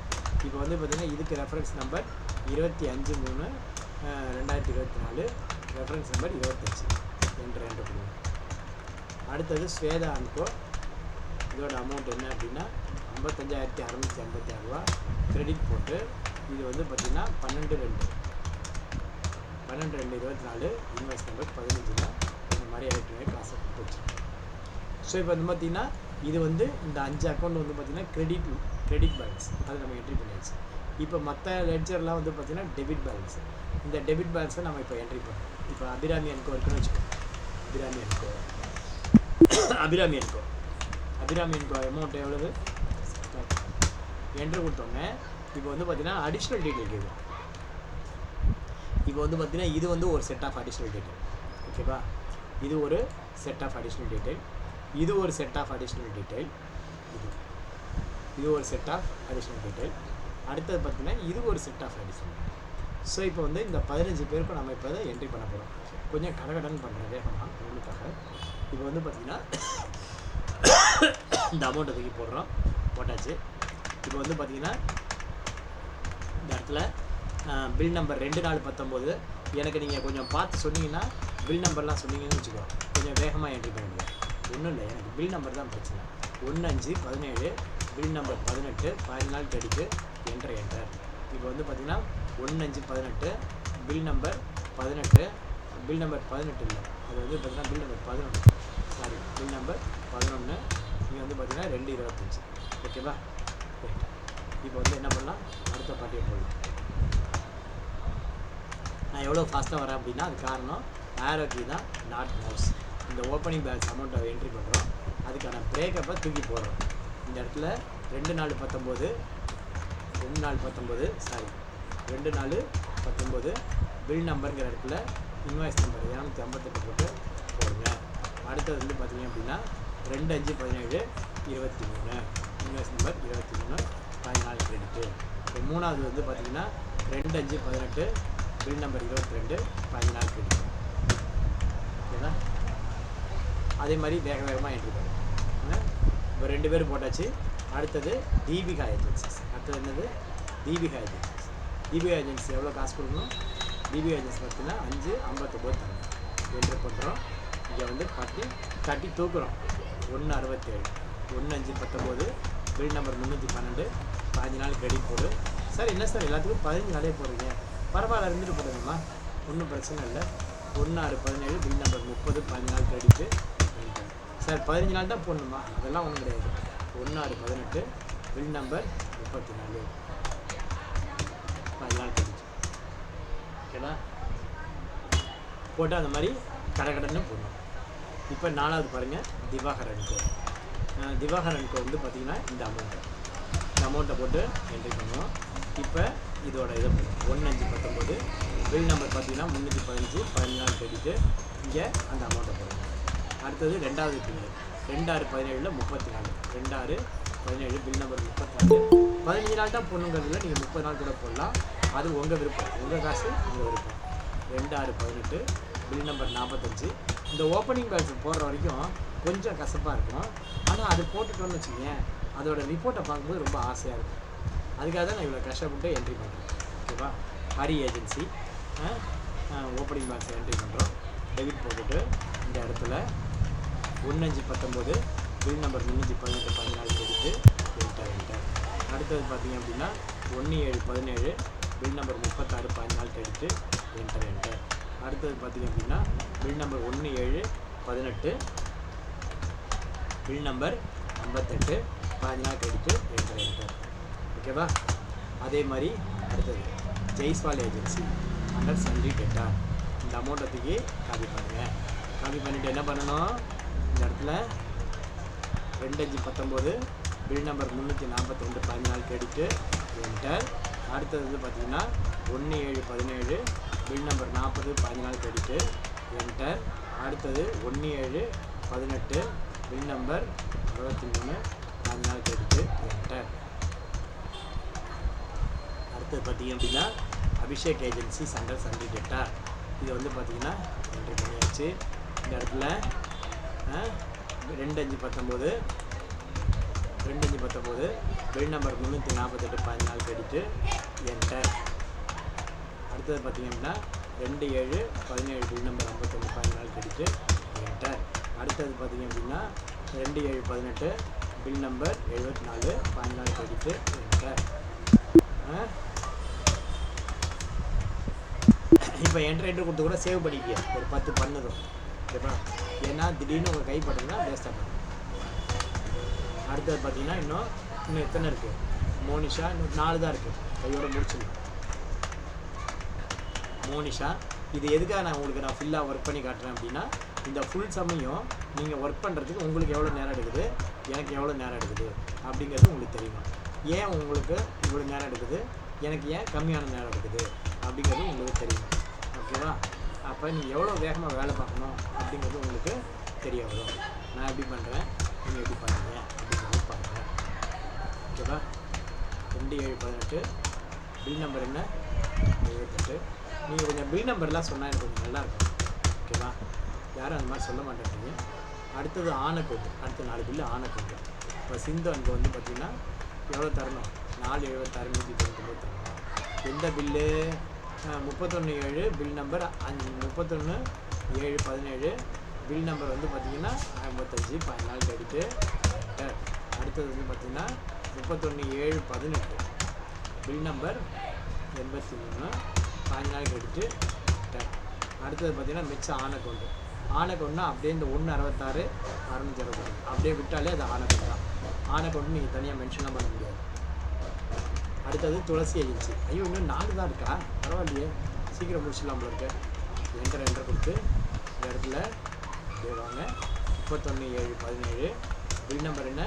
இப்போ வந்து பார்த்திங்கன்னா இதுக்கு reference number 25/3/2024, reference number 25 enter கொடுங்க. அடுத்தது ஸ்வேதா அன்கோ. இதோட அமௌண்ட் என்ன அப்படின்னா 55,656 ரூபா கிரெடிட் போட்டு, இது வந்து பார்த்திங்கன்னா 12/2/24, இன்வாய்ஸ் நம்பர் 15 இந்த மாதிரி ஏற்கனவே காசை கொடுத்து வச்சுருக்கோம். ஸோ இப்போ வந்து பார்த்திங்கன்னா இது வந்து இந்த 5 அக்கௌண்ட் வந்து பார்த்திங்கன்னா கிரெடிட் பேலன்ஸ், அதை நம்ம என்ட்ரி பண்ணியாச்சு. இப்போ மற்ற லெட்ஜர்லாம் வந்து பார்த்திங்கன்னா டெபிட் பேலன்ஸ். இந்த டெபிட் பேலன்ஸை நம்ம இப்போ என்ட்ரி பண்ணுறோம். இப்போ அபிராமி என்கோ இருக்குன்னு வச்சுக்கோங்க. அபிராமி என்கோ அமௌண்ட் எவ்வளவு என்ட்ரு கொடுத்தோங்க. இப்போ வந்து பார்த்திங்கன்னா அடிஷ்னல் டீட்டெயில் கேட்கும். இப்போ வந்து பார்த்திங்கன்னா இது வந்து ஒரு செட் ஆஃப் அடிஷ்னல் டீட்டெயில். ஓகேவா? இது ஒரு செட் ஆஃப் அடிஷ்னல் டீட்டெயில், இது ஒரு செட் ஆஃப் அடிஷ்னல் டீட்டெயில், இது ஒரு செட் ஆஃப் அடிஷ்னல் டீட்டெயில். அடுத்தது பார்த்திங்கன்னா இது ஒரு set of additional detail. So இப்போ வந்து இந்த 15 பேருக்கும் நம்ம இப்போ அதை என்ட்ரி பண்ண போகிறோம். கொஞ்சம் கடகடன்னு பண்ணுறேன் வேகமாக உங்களுக்காக. இப்போ வந்து பார்த்திங்கன்னா இந்த அமௌண்ட்டை தூக்கி போட்டாச்சு. இப்போ வந்து பார்த்திங்கன்னா இந்த இடத்துல பில் நம்பர் 2/4/19. எனக்கு நீங்கள் கொஞ்சம் பார்த்து சொன்னீங்கன்னா, பில் நம்பர்லாம் சொன்னீங்கன்னு வச்சுக்கோ, கொஞ்சம் வேகமாக என்ட்ரி பண்ண முடியும். ஒன்றும் இல்லை, எனக்கு பில் நம்பர் தான் பிரச்சனை. 1/5/17, பில் நம்பர் 18, 15 நாள் கிரெடிட்டு, என்டர். இப்போ வந்து பார்த்திங்கன்னா 1/5/18, பில் நம்பர் 18, பில் நம்பர் 18 இல்லை, அது வந்து பார்த்திங்கன்னா பில் நம்பர் 11, பில் நம்பர் 11. இங்கே வந்து பார்த்திங்கன்னா 2/25. ஓகேவா? இப்போ வந்து என்ன பண்ணலாம், அடுத்த பாட்டியை போடலாம். நான் எவ்வளோ ஃபாஸ்ட்டாக வரேன் அப்படின்னா அது காரணம் ஆரோ கீ தான், நாட் மவுஸ். இந்த ஓப்பனிங் பேலன்ஸ் அமௌண்ட்டை என்ட்ரி பண்ணுறோம், அதுக்கான பிரேக்கப்பை தூக்கி போடுறோம். இந்த இடத்துல 2/4/19 பில் நம்பருங்கிற இடத்துல இன்வாய்ஸ் நம்பர் 258 போட்டு போடுங்க. அடுத்தது வந்து பார்த்திங்க அப்படின்னா 2/5/17/23, இன்வாய்ஸ் நம்பர் 23, 15 நாள் கிரெடிட்டு. இப்போ மூணாவது வந்து பார்த்திங்கன்னா 2/5/18, பில் நம்பர் 22, 15 நாள் கிரெடிட்டு. ஓகேவா? அதே மாதிரி வேகமாக என்ட்ரி பண்ணுங்க. இப்போ 2 பேர் போட்டாச்சு. அடுத்தது தீபிகா ஏஜென்சிஸ். அடுத்தது என்னது, தீபிகா ஏஜென்சி எவ்வளோ காசு கொடுக்கணும், தீபிகா ஏஜென்சி பார்த்தீங்கன்னா 5/59 தரணும். என்ட்ரு பண்ணுறோம். இங்கே வந்து தட்டி தூக்குறோம். 1/67, 1/5/19, பில் நம்பர் 312, 15 நாள் கிரெடிட் போடு, சார் என்ன சார் எல்லாத்துக்கும் 15 நாளே போடுறீங்க, பரவாயில்ல இருந்துட்டு போடுங்கம்மா, ஒன்றும் பிரச்சனை இல்லை. 1/6/17 பில் நம்பர் 30 15 நாள் கிரெடிட்டு. சார் 15 நாள் தான் போடணுமா? அதெல்லாம் ஒன்றும் கிடையாது. 1/6/18 பில் நம்பர் 34 15 நாள் கிரெடிட். ஓகேவா? போட்டு அந்த மாதிரி கடன்னு போடணும். இப்போ 4வது பாருங்கள், திவாகரனுக்கு. திவாகரனுக்கு வந்து பார்த்திங்கன்னா இந்த அமௌண்ட்டை போட்டு என்ட்ரி பண்ணுவோம். இப்போ இதோட இதை போடுவோம். 1/5/19 பில் நம்பர் பார்த்திங்கன்னா 315 15 நாள் கிரெடிட்டு. இங்கே அந்த அமௌண்ட்டை போடுவோம். அடுத்தது 2வது பில் 2/6/17 34 2/6/17 பில் நம்பர் 34. 15 நாள் தான் போடணுங்கிறதுல நீங்கள் 30 நாள் கூட போடலாம். அது உங்கள் விருப்பம், உங்கள் காசு உங்கள் விருப்பம். 2/6/18 பில் நம்பர் 45. இந்த ஓப்பனிங் பேலன்ஸ் போடுற வரைக்கும் கொஞ்சம் கசப்பாக இருக்கும். ஆனால் அது போட்டுட்டோன்னு வச்சுக்கோங்க, அதோட ரிப்போர்ட்டை பார்க்கும்போது ரொம்ப ஆசையாக இருக்கும். அதுக்காக தான் நான் இவ்வளோ கஷ்டப்பட்டு என்ட்ரி பண்ணுறேன். ஓகேவா? ஹரி ஏஜென்சி ஓப்பனிங் பேலன்ஸை என்ட்ரி பண்ணுறோம். டெபிட் போட்டுட்டு இந்த இடத்துல 1/5/19 பில் நம்பர் 318 14 போட்டுட்டு என்டர். அடுத்தது பார்த்தீங்க அப்படின்னா 1/7/17 பில் நம்பர் 36 14 கிரெடிட்டு என்டர். அடுத்தது பார்த்தீங்க அப்படின்னா bill number 1/7/18 bill number 58 14 credit enter. ஓகேவா? அதே மாதிரி அடுத்தது Jaiswal agency under sundry debtor. இந்த அமௌண்ட்டை தூக்கி காப்பி பண்ணுங்கள். காப்பி பண்ணிவிட்டு என்ன பண்ணணும், இந்த இடத்துல 2/5/19 பில் நம்பர் 342 14 கிரெடிட்டு என்டர். அடுத்தது வந்து பார்த்திங்கன்னா 1/7/17 பில் நம்பர் 40 14 கிரெடிட்டு என்டர். அடுத்தது 1/7/18 பில் நம்பர் 63 14 கிரெடிட்டு என்டர். அடுத்தது பார்த்திங்க அப்படின்னா Abhishek agency under sundry debtor. இது வந்து பார்த்திங்கன்னா என்ட்ரி பண்ணியாச்சு. இந்த இடத்துல 2/5/19 பில் நம்பர் 348 14 கிரெடிட்டு என்டர். அடுத்தது பார்த்திங்க அப்படின்னா 2/7/17 பில் நம்பர் 51 14 கிரெடிட்டு என்டர். அடுத்தது பார்த்திங்க அப்படின்னா 2/7/18 பில் நம்பர் 74 14 கிரெடிட்டு என்டர். இப்போ என்ட்ரு கொடுத்து கூட சேவ் பண்ணிக்க, ஒரு 10 பண்ணதும். ஓகேவா? ஏன்னா திடீர்னு உங்கள் கைப்பட்டுனா வேஸ்ட்டாக பண்ணும். அடுத்தது பார்த்தீங்கன்னா இன்னும் எத்தனை இருக்குது, மோனிஷா இன்னும் 4 தான் இருக்குது. கையோட முடிச்சிடணும். மோனிஷா இது எதுக்காக நான் உங்களுக்கு ஃபுல்லாக ஒர்க் பண்ணி காட்டுறேன் அப்படின்னா, இந்த ஃபுல் சமயம் நீங்கள் ஒர்க் பண்ணுறதுக்கு உங்களுக்கு எவ்வளோ நேரம் எடுக்குது, எனக்கு எவ்வளோ நேரம் எடுக்குது அப்படிங்கிறது உங்களுக்கு தெரியும். ஏன் உங்களுக்கு இவ்வளோ நேரம் எடுக்குது, எனக்கு ஏன் கம்மியான நேரம் எடுக்குது அப்படிங்கிறது உங்களுக்கு தெரியும். ஓகேவா? அப்போ நீங்கள் எவ்வளோ வேகமாக வேலை பார்க்கணும் அப்படிங்கிறது உங்களுக்கு தெரிய வரும். நான் எப்படி பண்ணுறேன், நீங்கள் எப்படி பண்ணுறீங்க அப்படிங்கிறது பாருங்கள். ஓகேவா? 2/7/18 பில் நம்பர் என்ன 78. நீங்கள் கொஞ்சம் பில் நம்பர்லாம் சொன்னால் எனக்கு கொஞ்சம் நல்லாயிருக்கும். ஓகேவா? யாரும் அந்த மாதிரி சொல்ல மாட்டேங்கிறீங்க. அடுத்தது ஆனக்கோட்டு, அடுத்த 4 பில்லு ஆனக்கோட்டு. இப்போ சிந்து அங்கே வந்து பார்த்திங்கன்னா எவ்வளோ தரணும், 4/76 199 தரணும். எந்த bill 31/7 bill number 31/7/17 bill number வந்து பார்த்திங்கன்னா 55 14 கிரெடிட்டு என்டர். அடுத்தது வந்து பார்த்திங்கன்னா 31/7/18 பில் நம்பர் 83 14 கிரெடிட்டு என்டர். அடுத்தது பார்த்திங்கன்னா மிச்சம் ஆனக்கொண்டுனா அப்படியே இந்த 1/66 660 அப்படியே விட்டாலே அது ஆனக்கொண்டு தான். ஆனக்கொண்டு நீங்கள் தனியாக மென்ஷன்லாம் பண்ண முடியாது. அடுத்தது துளசி ஏஜென்சி. ஐயோ இன்னும் 4 தான் இருக்கா, பரவாயில்லையே, சீக்கிரம் முடிச்சிடலாம் போல இருக்கு. என்டர் கொடுத்து இந்த இடத்துல வாங்க. 31/7/17 பில் நம்பர் என்ன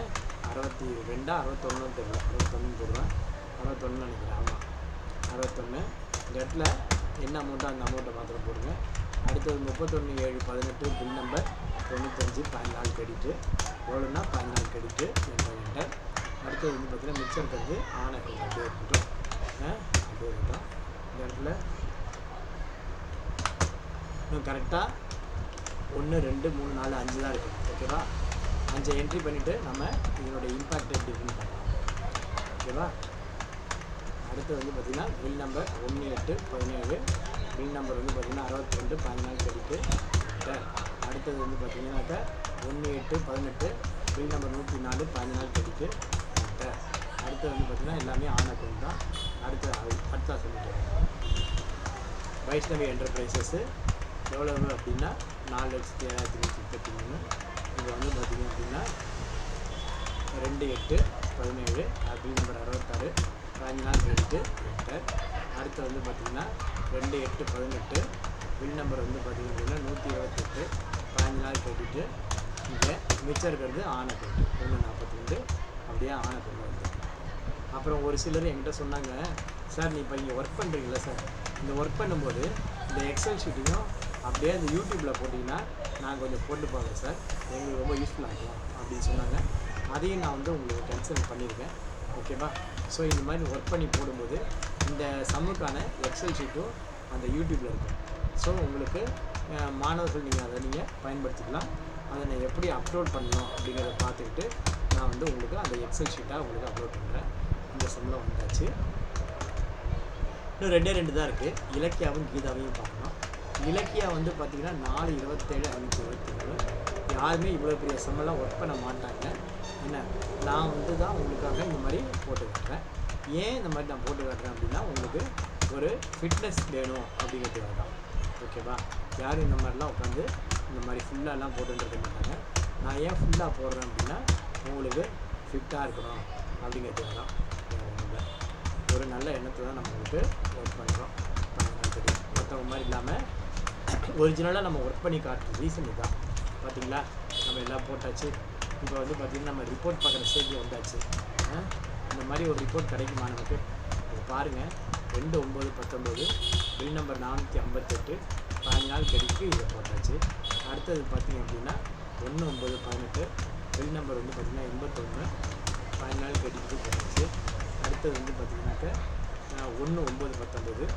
62 61 தெரியல, 61 போடுவேன், 61 நினைக்கிறேன். ஆமாம் 61. இந்த இடத்துல என்ன அமௌண்ட்டோ அந்த அமௌண்ட்டை மாத்திரம் போடுங்க. அடுத்தது 31/7/18 பில் நம்பர் 95 14 கிரெடிட்டு எவ்வளோன்னா 14 கிரெடிட்டு என்டர். அடுத்தது வந்து பார்த்திங்கன்னா மிச்சம் இருக்கிறது ஆனக்கொண்டு அப்படியே இருக்கட்டும். அப்படியே இருக்கட்டும். இந்த இடத்துல இன்னும் கரெக்டாக 1 2 3 4 5 தான் இருக்குது. ஓகேவா? 5 என்ட்ரி பண்ணிவிட்டு நம்ம இதனோட இம்பேக்ட் எப்படி இருக்குன்னு பார்க்கலாம். ஓகேவா? அடுத்து வந்து பார்த்திங்கன்னா பில் நம்பர் 18/17 பில் நம்பர் வந்து பார்த்திங்கன்னா 62 14 கிரெடிட்டு என்டர். அடுத்தது வந்து பார்த்திங்கன்னாக்கா 18/18 பில் நம்பர் 104 14 கிரெடிட்டு என்டர். அடுத்து வந்து பார்த்திங்கன்னா எல்லாமே ஆன் அக்கௌண்ட் தான். அடுத்தா சொல்லிட்டு வைஷ்ணவி என்டர்பிரைசஸ்ஸு எவ்வளவு அப்படின்னா 4,733. இது வந்து பார்த்திங்க அப்படின்னா 2817 பில் நம்பர் 66 15 நாள் கிரெடிட்டு என்டர். அடுத்து வந்து பார்த்திங்கன்னா 2818 பில் நம்பர் வந்து பார்த்திங்க அப்படின்னா 128 15 நாள் கிரெடிட்டு. இங்கே மிச்சம் இருக்கிறது ஆன கிரெடிட் 142 அப்படியே ஆன கிரெடிட் வந்து. அப்புறம் ஒரு சிலர் என்கிட்ட சொன்னாங்க, சார் நீ இப்போ இங்கே ஒர்க் பண்ணுறீங்களா சார், இந்த ஒர்க் பண்ணும்போது இந்த எக்ஸல் ஷீட்டையும் அப்படியே அந்த யூடியூப்பில் போட்டிங்கன்னா நான் கொஞ்சம் போட்டு பார்க்குறேன் சார், எங்களுக்கு ரொம்ப யூஸ்ஃபுல்லாக இருக்கும் அப்படின்னு சொன்னாங்க. அதையும் நான் வந்து உங்களுக்கு கன்சல்ட் பண்ணியிருக்கேன். ஓகேவா? ஸோ இந்த மாதிரி ஒர்க் பண்ணி போடும்போது இந்த சம்முக்கான எக்ஸல் ஷீட்டும் அந்த யூடியூப்பில் இருக்கும். ஸோ உங்களுக்கு மாணவர்கள் நீங்கள் அதை நீங்கள் பயன்படுத்திக்கலாம். அதை நான் எப்படி அப்லோட் பண்ணணும் அப்படிங்கிறத பார்த்துக்கிட்டு நான் வந்து உங்களுக்கு அந்த எக்ஸல் ஷீட்டாக உங்களுக்கு அப்லோட் பண்ணுறேன். இந்த சம்பளம் வந்தாச்சு. இன்னும் 2 தான் இருக்குது. இலக்கியாவும் கீதாவையும் பார்க்கணும். இலக்கியா வந்து பார்த்திங்கன்னா 4,27,523. யாருமே இவ்வளோ பெரிய சம்பளம் ஒர்க் பண்ண மாட்டாங்க. என்ன, நான் வந்து தான் உங்களுக்காக இந்த மாதிரி போட்டு காட்டுறேன். ஏன் இந்த மாதிரி நான் போட்டு காட்டுறேன் அப்படின்னா உங்களுக்கு ஒரு ஃபிட்னஸ் வேணும் அப்படிங்கிறதுக்காக தான். ஓகேவா? யாரும் இந்த மாதிரிலாம் உட்காந்து இந்த மாதிரி ஃபுல்லாலாம் போட்டுட்டு இருக்க மாட்டாங்க. நான் ஏன் ஃபுல்லாக போடுறேன் அப்படின்னா உங்களுக்கு ஃபிட்டாக இருக்கணும் அப்படிங்கிறதுக்காக தான். ஒரு நல்ல எண்ணத்தை தான் நம்ம உங்களுக்கு ஒர்க் பண்ணுறோம். தெரியும், மற்றவங்க மாதிரி இல்லாமல் ஒரிஜினலாக நம்ம ஒர்க் பண்ணி காட்டுற ரீசன் இதுதான். பார்த்திங்களா, நம்ம எல்லாம் போட்டாச்சு. இப்போ வந்து பார்த்திங்கன்னா நம்ம ரிப்போர்ட் பார்க்குற ஸ்டேஜ் வந்தாச்சு. இந்த மாதிரி ஒரு ரிப்போர்ட் கிடைக்குமா நமக்கு? பாருங்கள், 2/9/19 பில் நம்பர் 458 15 நாள் கடிக்கு இதை போட்டாச்சு. அடுத்தது பார்த்திங்க அப்படின்னா 1/9/18 பில் நம்பர் வந்து பார்த்திங்கன்னா 81 15 நாள் கடிக்கு போட்டாச்சு. அடுத்தது வந்து பார்த்திங்கனாக்கா 1/9/19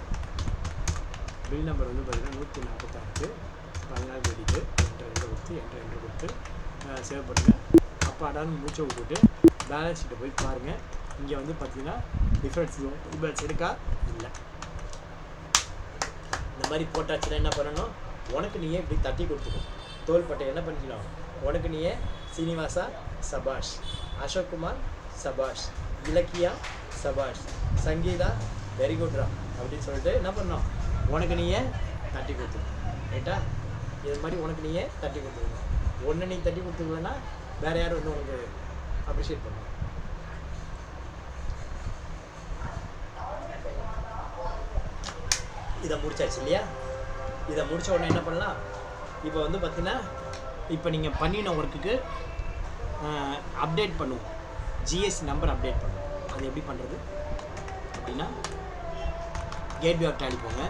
பில் நம்பர் வந்து பார்த்திங்கன்னா 146 15 நாள் கடிக்கு என்ட்ரு கொடுத்து சேவ் பண்ணுங்கள். அப்போ அடான்னு மூச்சை விட்டுட்டு பேலன்ஸ் ஷீட்டை போய் பாருங்கள். இங்கே வந்து பார்த்திங்கன்னா டிஃப்ரென்ஸ் இருக்கா இல்லை. இந்த மாதிரி போட்டாச்சுன்னா என்ன பண்ணணும், உனக்கு நீயே இப்படி தட்டி கொடுத்துக்கணும். தோள்பட்டை என்ன பண்ணிக்கணும், உனக்கு நீயே சீனிவாசா சபாஷ், அசோக்குமார் சபாஷ், இலக்கியா சபாஷ், சங்கீதா வெரி குட்ரா அப்படின்னு சொல்லிட்டு என்ன பண்ணணும், உனக்கு நீயே தட்டி கொடுத்துக்கணும். ரைட்டா? இது மாதிரி உனக்கு நீயே தட்டி கொடுத்துக்கணும். ஒன்று நீ தட்டி கொடுத்துக்கலன்னா வேறு யாரும் வந்து உனக்கு அப்ரிஷியேட் பண்ணுவோம். இதை முடிச்சாச்சு இல்லையா? இதை முடித்த உடனே என்ன பண்ணலாம், இப்போ வந்து பார்த்திங்கன்னா இப்போ நீங்கள் பண்ணின ஒர்க்குக்கு அப்டேட் பண்ணுவோம். ஜிஎஸ்டி நம்பர் அப்டேட் பண்ணுவோம். அது எப்படி பண்ணுறது அப்படின்னா கேட்வே ஆஃப் டேலி போங்க.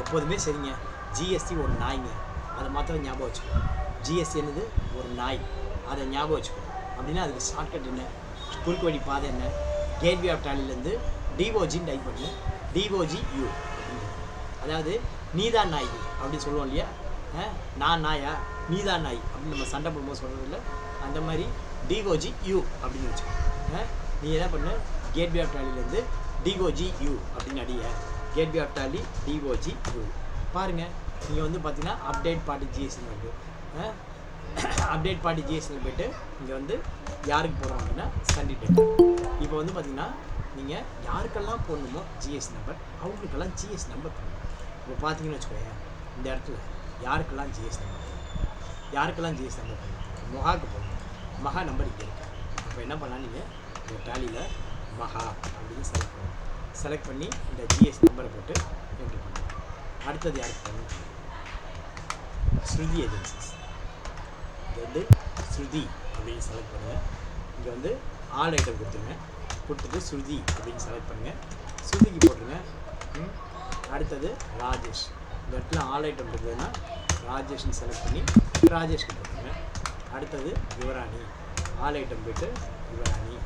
எப்போதுமே சரிங்க, ஜிஎஸ்டி ஒரு நாய்ங்க, அதை மாத்திரம் ஞாபகம் வச்சுக்கணும். ஜிஎஸ்டி என்னது, ஒரு நாய், அதை ஞாபகம் வச்சுக்கணும். அப்படின்னா அதுக்கு ஷார்ட்கட் என்ன, குறுக்கு வழி பாதை என்ன, கேட்வே ஆஃப் டேலிலேருந்து டிஓஜின்னு டைப் பண்ணு, டிஓஜியூ அப்படின்னு. அதாவது நீதான் நாய் அப்படின்னு சொல்லுவோம் இல்லையா, நான் நாயா நீதான் நாய் அப்படின்னு நம்ம சண்டை போடும்போது சொல்கிறது இல்லை, அந்த மாதிரி டிஓஜியூ அப்படின்னு வச்சுக்கோங்க. நீ என்ன பண்ணு, கேட்வே ஆஃப் டேலிலேருந்து டிஓஜியூ அப்படின்னு அடிய, கேட்வே ஆஃப் டேலி டிஓஜியூ பாருங்கள். நீங்கள் வந்து பார்த்தீங்கன்னா அப்டேட் பார்ட்டி ஜிஎஸ்டியில் இருக்குது. அப்டேட் பார்ட்டி ஜிஎஸ்டியில் போய்ட்டு இங்கே வந்து யாருக்கு போகிறோம் அப்படின்னா சண்டி டேட்டா. இப்போ வந்து பார்த்தீங்கன்னா நீங்கள் யாருக்கெல்லாம் போடணுமோ ஜிஎஸ்டி நம்பர், அவங்களுக்கெல்லாம் ஜிஎஸ்டி நம்பர் போடணும். இப்போ பார்த்தீங்கன்னு வச்சுக்கோங்க, இந்த இடத்துல யாருக்கெல்லாம் ஜிஎஸ்டி நம்பர் போடணும், யாருக்கெல்லாம் ஜிஎஸ்டி நம்பர் போடணும், மொஹாக்கு போடணும். மகா நம்பர் இங்கே இருக்குது. அப்போ என்ன பண்ணலாம், நீங்கள் இந்த டேலியில் மகா அப்படின்னு செலக்ட் பண்ணணும். செலக்ட் பண்ணி இந்த ஜிஎஸ்டி நம்பரை போட்டு என்ட்ரி பண்ணணும். அடுத்தது யாருக்கு போகணும், ஸ்ருதி ஏஜென்சிஸ். இது வந்து ஸ்ருதி அப்படின்னு செலக்ட் பண்ணுங்கள். இங்கே வந்து ஆல் ஐட்டம் கொடுத்துருங்க, கொடுத்துட்டு ஸ்ருதி அப்படின்னு செலக்ட் பண்ணுங்கள். ஸ்ருதிக்கு போட்டுருங்க. அடுத்தது ராஜேஷ். இந்த இடத்துல ஆல் ஐட்டம் இருந்ததுன்னா ராஜேஷ்னு செலக்ட் பண்ணி ராஜேஷ்க்கு போட்டுருங்க. அடுத்தது யுவராணி. ஆல் ஐட்டம் போய்ட்டு யுவராணி.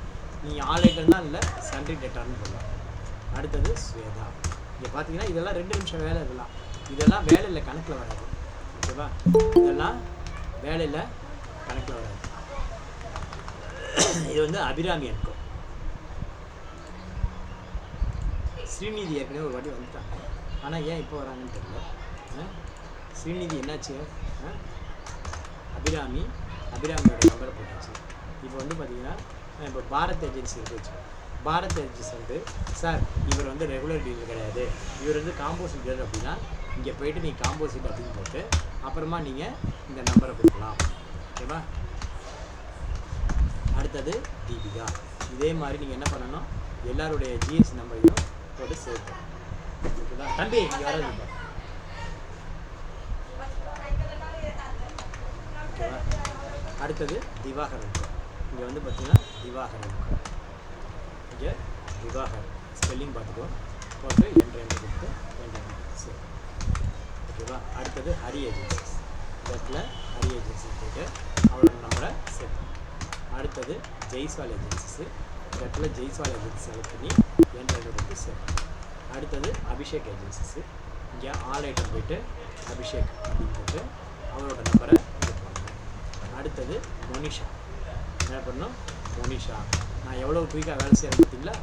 நீங்கள் ஆல் ஐட்டம் தான் இல்லை, சண்ட்ரி டேட்டான்னு போடலாம். அடுத்தது ஸ்வேதா. இங்கே பார்த்தீங்கன்னா இதெல்லாம் 2 நிமிஷம் வேலை. இதெல்லாம் வேலையில் கணக்கில் வராது. ஓகேவா? இதெல்லாம் வேலையில் கணக்கில் வராது. இது வந்து அபிராமி இருக்கும். ஸ்ரீநிதி ஏற்கனவே ஒரு வாட்டி வந்துட்டாங்க, ஆனால் ஏன் இப்போ வராங்கன்னு தெரியல. ஸ்ரீநிதி என்னாச்சு, அபிராமியோட நம்பரை போட்டாச்சு. இப்போ வந்து பார்த்திங்கன்னா இப்போ பாரத் ஏஜென்சி இருக்கு வச்சு, பாரத் ஏஜென்சிஸ் வந்து சார் இவர் வந்து ரெகுலர் டீலர் கிடையாது, இவர் வந்து காம்போசிட் டீலர் அப்படின்னா இங்கே போயிட்டு நீங்கள் காம்போசிட் அப்படின்னு போட்டு அப்புறமா நீங்கள் இந்த நம்பரை கொடுக்கலாம். ஓகேவா? அடுத்தது தீபிகா. இதே மாதிரி நீங்கள் என்ன பண்ணணும், எல்லாருடைய ஜிஎஸ்டி நம்பரையும் போட்டு சேவ் பண்ணணும். ஓகேவா தம்பி? இங்கே வராது. ஓகேவா? அடுத்தது திவாகரன். இங்கே வந்து பார்த்தீங்கன்னா திவாகரன், இங்கே திவாகர் ஸ்பெல்லிங் பார்த்துக்கோ, போட்டு என்று கொடுத்து சேவ். ஓகேவா? அடுத்தது ஹரி ஏஜென்சிஸ். இந்த இடத்துல ஹரி ஏஜென்சிஸ் போட்டு அவரோட நம்பரை சேவ் பண்ணணும். அடுத்தது ஜெய்ஸ்வால் ஏஜென்சிஸு. இந்த இடத்துல ஜெய்ஸ்வால் ஏஜென்சி செலக்ட் பண்ணி என்று கொடுத்து சேவ் பண்ணணும். அடுத்தது அபிஷேக் ஏஜென்சிஸு. இங்கே ஆல் ஐட்டம் போய்ட்டு அபிஷேக் அப்படின்னு போட்டு அவரோட நம்பரை சேவ் பண்ணணும். அடுத்தது மோனிஷா. என்ன பண்ணணும்? மோனிஷா. நான் எவ்வளோ குயிக்காக வேலை செய்கிறேன் பார்த்தீங்களா?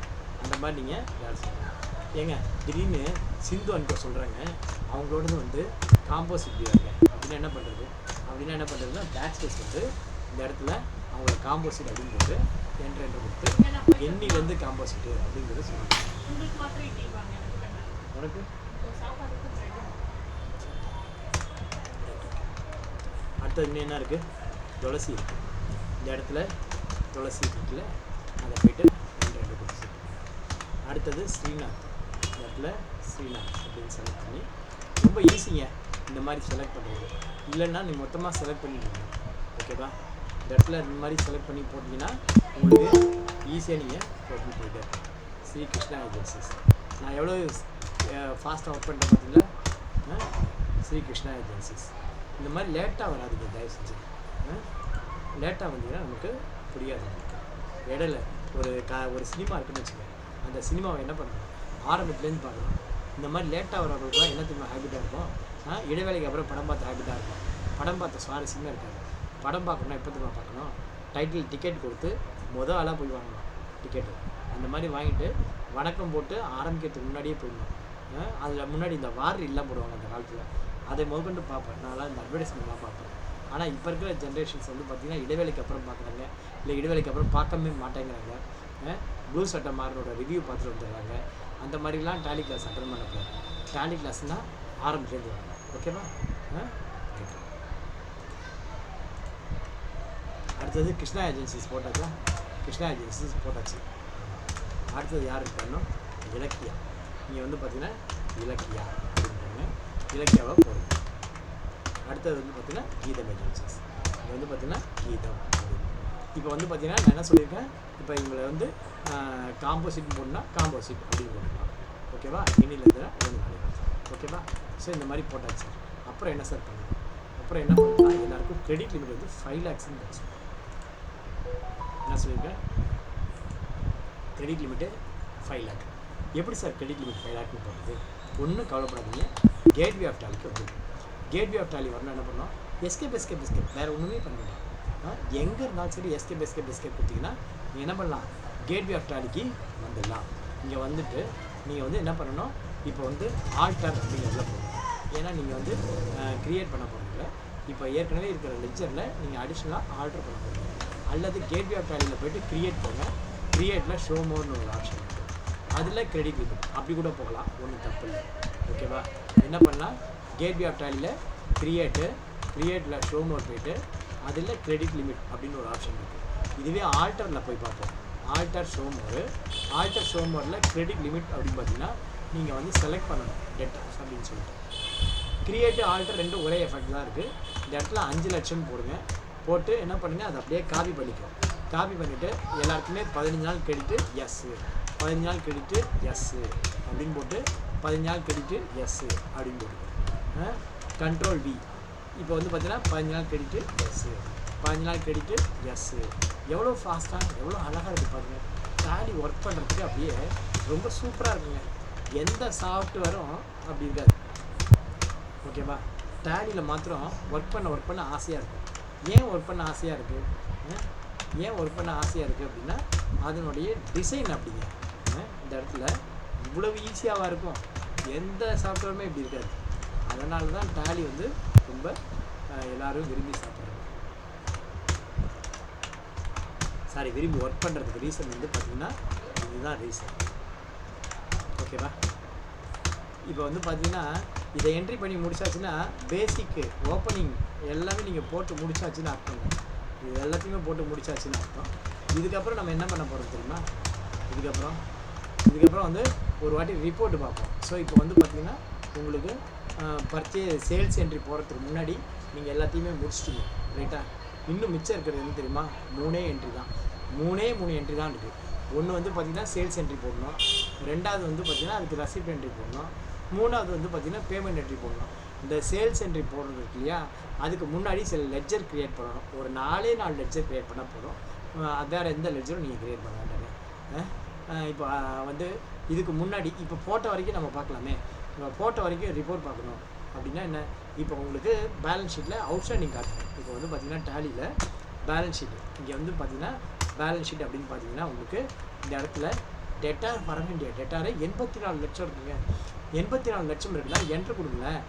அந்த மாதிரி நீங்கள் வேலை செய்யணும். ஏங்க திடீர்னு சிந்து அனுப்ப சொல்கிறாங்க, அவங்களோடது வந்து காம்போசிட் டீலருங்க அப்படின்னா என்ன பண்ணுறது? அப்படின்னா என்ன பண்ணுறதுன்னா பேக் ஸ்பேஸ் வந்து இந்த இடத்துல அவங்கள காம்போசிட் அப்படின்னு போட்டு என்று கொடுத்து எண்ணிலேருந்து காம்போசிட்டு அப்படிங்கிறது சொல்லுவாங்க. உனக்கு அடுத்தது இன்னும் என்ன இருக்குது? துளசி இருக்குது. இந்த இடத்துல துளசி இருக்குல்ல, அதை போய்ட்டு ரெண்டு கொடுத்து. அடுத்தது ஸ்ரீநாத். இந்த இடத்துல ஸ்ரீநாத் அப்படின்னு செலக்ட் பண்ணி, ரொம்ப ஈஸிங்க இந்த மாதிரி செலக்ட் பண்ணுறது. இல்லைன்னா நீ மொத்தமாக செலக்ட் பண்ணிடுவீங்க. ஓகேவா? இந்த இடத்துல இந்த மாதிரி செலக்ட் பண்ணி போட்டிங்கன்னா உங்களுக்கு ஈஸியாக நீங்கள் போட்டு போயிட்டு. ஸ்ரீ கிருஷ்ணா ஏஜென்சிஸ். நான் எவ்வளோ ஃபாஸ்ட்டாக ஒர்க் பண்ணுறேன் பார்த்தீங்களா? ஸ்ரீ கிருஷ்ணா ஏஜென்சிஸ். இந்த மாதிரி லேட்டாக வராதுங்க, தயவு செஞ்சு. லேட்டாக வந்தீங்கன்னா நமக்கு புரியாது. இடையில ஒரு சினிமா இருக்குன்னு வச்சுக்கோங்க, அந்த சினிமாவை என்ன பண்ணணும், ஆரம்பத்துலேருந்து பார்க்கணும். இந்த மாதிரி லேட்டாக வரவங்களுக்கு தான் என்ன தெரியுமா ஹேபிட்டாக இருக்கும்? இடைவேளைக்கு அப்புறம் படம் பார்த்த ஹேபிட்டாக இருக்கும். படம் பார்த்த சுவாரஸ்யமாக இருக்காது. படம் பார்க்கணுன்னா எப்போ தெரியுமா பார்க்கணும்? டைட்டில் டிக்கெட் கொடுத்து ஆளாக போய் வாங்கணும் டிக்கெட்டு. அந்த மாதிரி வாங்கிட்டு வணக்கம் போட்டு ஆரம்பிக்கிறதுக்கு முன்னாடியே போயிடணும். அதில் முன்னாடி இந்த வார் எல்லாம் போடுவாங்க அந்த காலத்தில், அதை முதற்கொண்டு பார்ப்பேன். நான்லாம் இந்த அட்வர்டைஸ்மெண்ட்லாம் பார்ப்பேன். ஆனால் இப்போ இருக்கிற ஜென்ரேஷன்ஸ் வந்து பார்த்திங்கன்னா இடைவேளைக்கு அப்புறம் பார்க்குறாங்க, இல்லை இடைவேளைக்கு அப்புறம் பார்க்கவே மாட்டேங்கிறாங்க. ப்ளூ சட்டை மாறனோட ரிவ்யூ பார்த்துட்டு வந்துடுறாங்க. அந்த மாதிரிலாம் டேலி கிளாஸ் அட்டன் பண்ணக்கூடாது. டேலி கிளாஸ்னால் ஆரம்பத்துலேருந்து வரணும். ஓகேவா? அடுத்தது கிருஷ்ணா ஏஜென்சிஸ் போட்டாச்சா? கிருஷ்ணா ஏஜென்சிஸ் போட்டாச்சு. அடுத்தது யார் இருக்கணும்? இலக்கியா. நீங்கள் வந்து பார்த்தீங்கன்னா இலக்கியா அப்படின்றாங்க, இலக்கியாவை போடுங்க. அடுத்தது வந்து பார்த்தீங்கன்னா கீதம் ஏஜென்சிஸ். இது வந்து பார்த்தீங்கன்னா கீதம் அப்படின்னு. இப்போ வந்து பார்த்தீங்கன்னா நான் என்ன சொல்லியிருக்கேன், இப்போ இவங்களை வந்து காம்போசிட் போடணும்னா காம்போசிட் அப்படின்னு போட்டுக்கலாம். ஓகேவா? இன்னிலேருந்து 1 நாளைக்கு. ஓகேவா? ஸோ இந்த மாதிரி போட்டாச்சு. அப்புறம் என்ன சார் பண்ணணும்? அப்புறம் என்ன பண்ணலாம், எல்லாருக்கும் கிரெடிட் லிமிட் வந்து 5 lakhsன்னு போச்சு. என்ன சொல்லியிருக்கேன்? Credit limit 5 lakh. எப்படி சார் கிரெடிட் லிமிட் 5 lakhன்னு போடுறது? ஒன்றும் கவலைப்படாதீங்க, கேட்வே ஆஃப் டாலிக்கு வந்துடும். கேட்வே ஆஃப் டாலி வரணும் என்ன பண்ணோம்? எஸ்கேப் வேறு ஒன்றுமே பண்ண வேண்டாம். எங்கே இருந்தாலும் சரி எஸ்கேப் கொடுத்தீங்கன்னா நீங்கள் என்ன பண்ணலாம், கேட்வே ஆஃப் டாலிக்கு வந்துடலாம். இங்கே வந்துட்டு நீங்கள் வந்து என்ன பண்ணணும், இப்போ வந்து ஆல்டர் அப்படிங்கிறதுல போகணும். ஏன்னா நீங்கள் வந்து க்ரியேட் பண்ண போகிறீங்கள, இப்போ ஏற்கனவே இருக்கிற லெக்சரில் நீங்கள் அடிஷ்னலாக ஆல்டர் பண்ண போகிறீங்க. அல்லது கேட்வே ஆஃப் டாலியில் போய்ட்டு க்ரியேட் போங்க. க்ரியேட்டில் ஷோ மோர்னு ஒரு ஆப்ஷன் இருக்குது, அதில் கிரெடிட் லிமிட் அப்படி கூட போகலாம், ஒன்றும் தப்பு இல்லை. ஓகேவா? என்ன பண்ணலாம், கேட்வே ஆஃப் டாலியில் க்ரியேட்டில் ஷோ மோர் போய்ட்டு அதில் கிரெடிட் லிமிட் அப்படின்னு ஒரு ஆப்ஷன் இருக்குது. இதுவே ஆல்டரில் போய் பார்ப்போம். ஆல்டர் ஷோ மோரில் கிரெடிட் லிமிட் அப்படின்னு பார்த்தீங்கன்னா நீங்கள் வந்து செலக்ட் பண்ணணும் டெட்டாஸ் அப்படின்னு சொல்லிட்டு. கிரியேட்டு ஆல்டர் ரெண்டும் ஒரே எஃபெக்ட் தான் இருக்குது. இந்த இடத்துல 5 லட்சம் போடுங்க. போட்டு என்ன பண்ணுங்கள், அதை அப்படியே காப்பி பண்ணிக்கும். காப்பி பண்ணிவிட்டு எல்லாருக்குமே 15 நாள் கிரெடிட்டு எஸ்ஸு, 15 நாள் கிரெடிட்டு எஸ்ஸு அப்படின்னு போட்டு 15 நாள் கிரெடிட்டு எஸ்ஸு அப்படின்னு போட்டு கண்ட்ரோல் V. இப்போ வந்து பார்த்தீங்கன்னா 15 நாள் கிரெடிட்டு எஸ்ஸு, 15 நாள் கிரெடிட்டு எஸ்ஸு. எவ்வளோ ஃபாஸ்ட்டாக எவ்வளோ அழகாக இருக்குது பாருங்கள். டேலி ஒர்க் பண்ணுறதுக்கு அப்படியே ரொம்ப சூப்பராக இருக்குங்க. எந்த சாஃப்ட்வேரும் அப்படி இருக்காது. ஓகேவா? டேலியில் மாத்திரம் ஒர்க் பண்ண ஆசையாக இருக்கும். ஏன் ஒர்க் பண்ண ஆசையாக இருக்குது அப்படின்னா அதனுடைய டிசைன் அப்படிங்க. இந்த இடத்துல இவ்வளவு ஈஸியாகவா இருக்கும், எந்த சாஃப்ட்வேருமே இப்படி இருக்காது. அதனால தான் டேலி வந்து ரொம்ப எல்லோரும் விரும்பி விரும்பி ஒர்க் பண்ணுறதுக்கு ரீசன் வந்து பார்த்திங்கன்னா இதுதான் ரீசன். ஓகேவா? இப்போ வந்து பார்த்தீங்கன்னா இதை என்ட்ரி பண்ணி முடிச்சாச்சுன்னா பேசிக்கு ஓப்பனிங் எல்லாமே நீங்கள் போட்டு முடிச்சாச்சுன்னு அர்த்தங்க. இது எல்லாத்தையுமே போட்டு முடிச்சாச்சுன்னு அர்த்தம். இதுக்கப்புறம் நம்ம என்ன பண்ண போகிறோம் தெரியுமா? இதுக்கப்புறம் வந்து ஒரு வாட்டி ரிப்போர்ட் பார்ப்போம். ஸோ இப்போ வந்து பார்த்தீங்கன்னா உங்களுக்கு சேல்ஸ் என்ட்ரி போகிறதுக்கு முன்னாடி நீங்கள் எல்லாத்தையுமே முடிச்சிட்டிங்க, ரைட்டா? இன்னும் மிச்சம் இருக்கிறது என்ன தெரியுமா? 3 என்ட்ரி தான். 3 என்ட்ரி தான் இருக்குது. ஒன்று வந்து பார்த்திங்கன்னா சேல்ஸ் என்ட்ரி போடணும், ரெண்டாவது வந்து பார்த்திங்கன்னா அதுக்கு ரெசிப்ட் என்ட்ரி போடணும், மூணாவது வந்து பார்த்திங்கன்னா பேமெண்ட் என்ட்ரி போடணும். இந்த சேல்ஸ் என்ட்ரி போடுறது இருக்கு இல்லையா, அதுக்கு முன்னாடி சில லெட்ஜர் க்ரியேட் பண்ணணும். ஒரு 4 லெட்ஜர் க்ரியேட் பண்ணால் போதும். வேறு எந்த லெட்ஜரும் நீங்கள் க்ரியேட் பண்ண வேண்டாங்க. இப்போ வந்து இதுக்கு முன்னாடி இப்போ போட்ட வரைக்கும் நம்ம பார்க்கலாமே. போட்ட வரைக்கும் ரிப்போர்ட் பார்க்கணும் அப்படின்னா என்ன? இப்போ உங்களுக்கு பேலன்ஸ் ஷீட்டில் அவுட்ஸ்டாண்டிங் காட்டணும். இப்போ வந்து பார்த்திங்கன்னா டேலியில் பேலன்ஸ் ஷீட், இங்கே வந்து பார்த்திங்கன்னா பேலன்ஸ் ஷீட் அப்படின்னு பார்த்தீங்கன்னா உங்களுக்கு இந்த இடத்துல டெட்டார் வர வேண்டிய டெட்டாரை 84 லட்சம் இருக்குங்க. 84 லட்சம் இருக்குன்னா என்ட்ரு கொடுங்களேன்.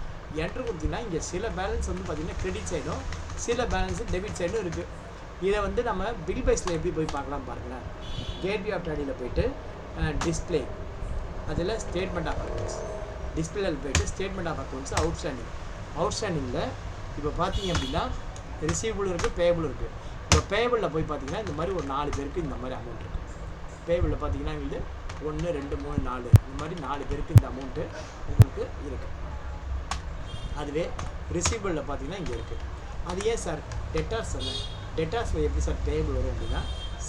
என்ட்ரு கொடுத்தீங்கன்னா இங்கே சில பேலன்ஸ் வந்து பார்த்திங்கன்னா கிரெடிட் சைடும் சில பேலன்ஸு டெபிட் சைடும் இருக்குது. இதை வந்து நம்ம பில் பைஸில் எப்படி போய் பார்க்கலாம் பாருங்களேன். கேட்வே ஆஃப் டேலியில் போய்ட்டு டிஸ்பிளே, அதில் ஸ்டேட்மெண்ட் ஆஃப் அக்கௌண்ட்ஸ், டிஸ்பிளேயில் போய்ட்டு ஸ்டேட்மெண்ட் ஆஃப் அக்கௌண்ட்ஸ் அவுட்ஸ்டாண்டிங்கில் இப்போ பார்த்தீங்க அப்படின்னா ரிசீவபிள் இருக்குது, பேயபிள் இருக்குது. இப்போ பேயபிளில் போய் பார்த்தீங்கன்னா இந்த மாதிரி ஒரு 4 பேருக்கு இந்த மாதிரி அமௌண்ட் இருக்குது. பேயபிளில் பார்த்தீங்கன்னா இது 1 2 3 4 இந்த மாதிரி 4 பேருக்கு இந்த அமௌண்ட்டு உங்களுக்கு இருக்குது. அதுவே ரிசீவபிளில் பார்த்தீங்கன்னா இங்கே இருக்குது. அது ஏன் சார் டெட்டார்ஸ் சொன்னேன்? டெட்டார்ஸில் எப்படி சார் பேயபிள் வரும் அப்படின்னா,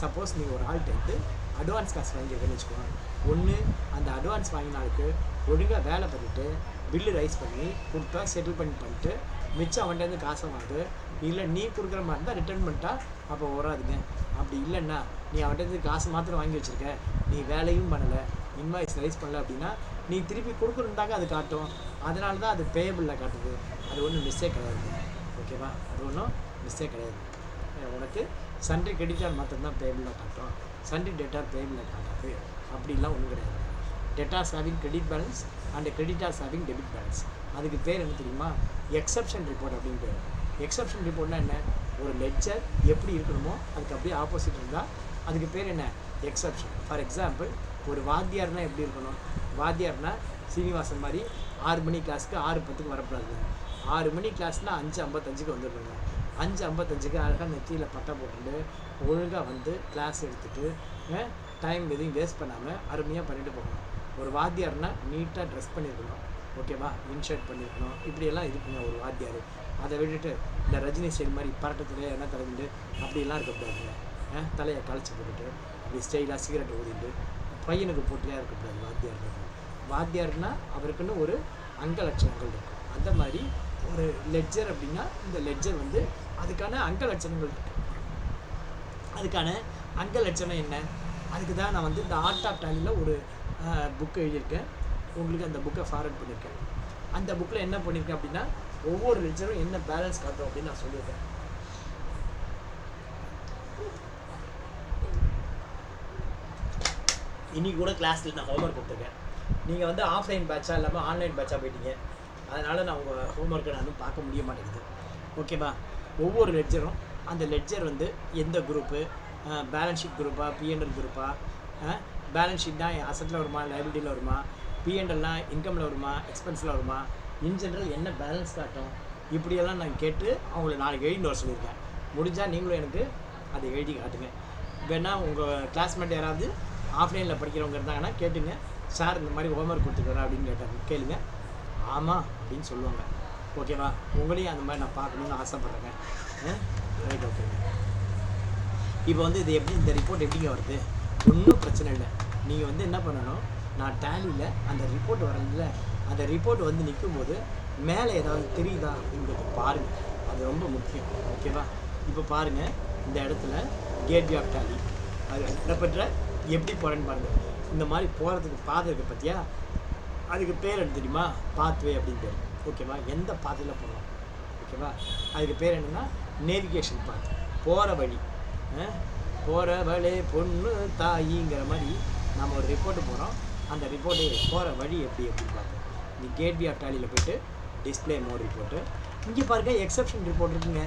சப்போஸ் நீங்கள் ஒரு ஆள்கிட்ட எடுத்து அட்வான்ஸ் காசு வாங்கியிருக்கேன்னு வச்சுக்கோங்க. ஒன்று அந்த அட்வான்ஸ் வாங்கினாலுக்கு ஒழுங்காக வேலை பண்ணிவிட்டு பில்லு ரைஸ் பண்ணி கொடுத்தா செட்டில் பண்ணிட்டு மிச்சம் அவன்கிட்ட காசை வாங்கு. இல்லை நீ கொடுக்குற மாதிரி இருந்தால் ரிட்டர்ன் பண்ணிட்டா அப்போ வராதுங்க. அப்படி இல்லைன்னா நீ அவன்கிட்ட காசு மாத்திரம் வாங்கி வச்சுருக்க, நீ வேலையும் பண்ணலை, இன்வாய்ஸ் ரைஸ் பண்ணல அப்படின்னா நீ திருப்பி கொடுக்குறதாங்க அது காட்டும். அதனால தான் அது பேயபிளில் காட்டுது. அது ஒன்றும் மிஸ்டேக் கிடையாது. ஓகேவா? அது ஒன்றும் மிஸ்டேக் கிடையாது. உனக்கு சன்ட்ரி கிரெடிட்டார் மாத்திரம்தான் பேயபிளில் காட்டும், சன்ட்ரி டெட்டார் பேயபிளில் காட்டாது. அப்படிலாம் ஒன்றும் கிடையாது. Debtors having credit balance and creditors having debit balance. அதுக்கு பேர் என்ன தெரியுமா? எக்ஸப்ஷன் ரிப்போர்ட் அப்படின்னு பேர். எக்ஸப்ஷன் ரிப்போர்ட்னா என்ன? ஒரு லெட்ஜர் எப்படி இருக்கணுமோ அதுக்கு அப்படியே ஆப்போசிட் இருந்தால் அதுக்கு பேர் என்ன? எக்ஸப்ஷன். ஃபார் எக்ஸாம்பிள் ஒரு வாத்தியார்னா எப்படி இருக்கணும்? வாத்தியார்னா சீனிவாசன் மாதிரி 6 மணி கிளாஸுக்கு 6:10 வரக்கூடாது. 6 மணி கிளாஸ்னால் 5:55 வந்துடுங்க. 5:55 அழகாக நெத்தியில் பட்டை போட்டுட்டு ஒழுங்காக வந்து கிளாஸ் எடுத்துகிட்டு டைம் எதையும் வேஸ்ட் பண்ணாமல் அருமையாக பண்ணிட்டு போகணும். ஒரு வாத்தியார்னா நீட்டாக ட்ரெஸ் பண்ணியிருக்கணும். ஓகேவா? இன்ஷர்ட் பண்ணியிருக்கணும். இப்படியெல்லாம் இருக்குங்க ஒரு வாத்தியார். அதை விட்டுட்டு இந்த ரஜினி ஸ்டைல் மாதிரி பரட்டத்துலேயே என்ன தலைவிட்டு அப்படியெல்லாம் இருக்கக்கூடாதுங்க. தலையை களைச்சி போட்டுட்டு அப்படி ஸ்டைலாக சிகரெட் ஊதிட்டு பையனுக்கு போட்டியாக இருக்கக்கூடாது வாத்தியார். வாத்தியார்னா அவருக்குன்னு ஒரு அங்க லட்சணங்கள் இருக்கும். அந்த மாதிரி ஒரு லெட்ஜர் அப்படின்னா இந்த லெட்ஜர் வந்து அதுக்கான அங்க லட்சணங்கள் இருக்குது. அதுக்கான அங்க லட்சணம் என்ன? அதுக்கு தான் நான் வந்து இந்த ஆர்ட் ஆஃப் டேலியில் ஒரு புக்கு எழுதியிருக்கேன். உங்களுக்கு அந்த புக்கை ஃபார்வர்ட் பண்ணியிருக்கேன். அந்த புக்கில் என்ன பண்ணியிருக்கேன் அப்படின்னா ஒவ்வொரு லெட்ஜரும் என்ன பேலன்ஸ் காட்டும் அப்படின்னு நான் சொல்லியிருக்கேன். இன்றைக்கி கூட கிளாஸில் நான் ஹோம்ஒர்க் கொடுத்துருக்கேன். நீங்கள் வந்து ஆஃப்லைன் பேட்சாக இல்லாமல் ஆன்லைன் பேட்சாக போயிட்டீங்க. அதனால் நான் உங்கள் ஹோம்ஒர்க்கை நான் பார்க்க முடிய மாட்டேங்குது. ஓகேவா? ஒவ்வொரு லெட்ஜரும் அந்த லெட்ஜர் வந்து எந்த குரூப்பு, பேலன்ஸ் ஷீட் குரூப்பா, பிஎன்எல் குரூப்பா, பேலன்ஸ் ஷீட்னா அசட்டில் வருமா, லைபிலிட்டியில் வருமா, பிஎன்எல்னா இன்கமில் வருமா, எக்ஸ்பென்ஸில் வருமா, இன் ஜென்ரல் என்ன பேலன்ஸ் காட்டும், இப்படியெல்லாம் நான் கேட்டு அவங்கள நாளைக்கு எழுதி வர சொல்லியிருக்கேன். முடிஞ்சால் நீங்களும் எனக்கு அதை எழுதி காட்டுங்க. வேணால் உங்கள் கிளாஸ்மேட் யாராவது ஆஃப்லைனில் படிக்கிறவங்க இருந்தாங்கன்னா கேட்டுங்க, சார் இந்த மாதிரி ஹோம்ஒர்க் கொடுத்துருக்குறேன் அப்படின்னு கேளுங்க. ஆமாம் அப்படின்னு சொல்லுவாங்க. ஓகேவா? உங்களையும் அந்த மாதிரி நான் பார்க்கணுன்னு ஆசைப்பட்றேங்க. ரைட், ஓகேங்க. இப்போ வந்து இது எப்படி, இந்த ரிப்போர்ட் எப்படிங்க வருது? ஒன்றும் பிரச்சனை இல்லை. நீங்கள் வந்து என்ன பண்ணணும், நான் டேலியில் அந்த ரிப்போர்ட் வரல, அந்த ரிப்போர்ட் வந்து நிற்கும்போது மேலே ஏதாவது தெரியுதா அப்படிங்கிறது பாருங்கள். அது ரொம்ப முக்கியம். ஓகேவா? இப்போ பாருங்கள், இந்த இடத்துல கேட்வே ஆஃப் டேலி அது இடப்பெற்ற எப்படி போகிறேன்னு பாருங்கள். இந்த மாதிரி போகிறதுக்கு பாதை இருக்குது பார்த்தியா? அதுக்கு பேர் என்ன தெரியுமா? பாத்வே அப்படின்னு பேர். ஓகேவா? எந்த பாதையில் போகணும்? ஓகேவா? அதுக்கு பேர் என்னென்னா நேவிகேஷன் பாத், போகிற வழி. போகிற வழி பொண்ணு தாயிங்கிற மாதிரி நம்ம ஒரு ரிப்போர்ட்டு போகிறோம். அந்த ரிப்போர்ட்டு போகிற வழி எப்படி அப்படின்னு பார்ப்போம். நீ கேட்வே ஆஃப் டேலியில் போய்ட்டு டிஸ்பிளே மோர் ரிப்போர்ட்டு, இங்கே பாருங்கள் எக்ஸப்ஷன் ரிப்போர்ட் இருக்குங்க.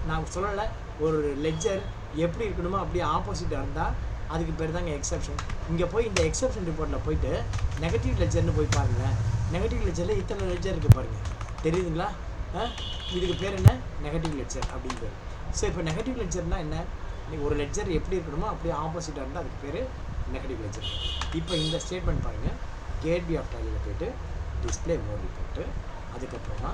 நான் சொல்லலை, ஒரு லெட்ஜர் எப்படி இருக்கணுமோ அப்படியே ஆப்போசிட்டாக இருந்தால் அதுக்கு பேர் தாங்க எக்ஸப்ஷன். இங்கே போய் இந்த எக்ஸப்ஷன் ரிப்போர்ட்டில் போயிட்டு நெகட்டிவ் லெட்ஜர்னு போய் பாருங்கள். நெகட்டிவ் லெட்ஜரில் இத்தனை லெட்ஜர் இருக்குது பாருங்கள், தெரியுதுங்களா? இதுக்கு பேர் என்ன? நெகட்டிவ் லெட்ஜர் அப்படின்னு பேர். ஸோ இப்போ நெகட்டிவ் லெட்ஜர்னால் என்ன? ஒரு லெட்ஜர் எப்படி இருக்கணுமோ அப்படியே ஆப்போசிட்டாக இருந்தால் அதுக்கு பேர் நெகட்டிவ் லெட்ஜர். இப்போ இந்த ஸ்டேட்மெண்ட் பாருங்கள், கேட்வே ஆஃப் டேலியில் போய்ட்டு டிஸ்பிளே மோட் போட்டு அதுக்கப்புறமா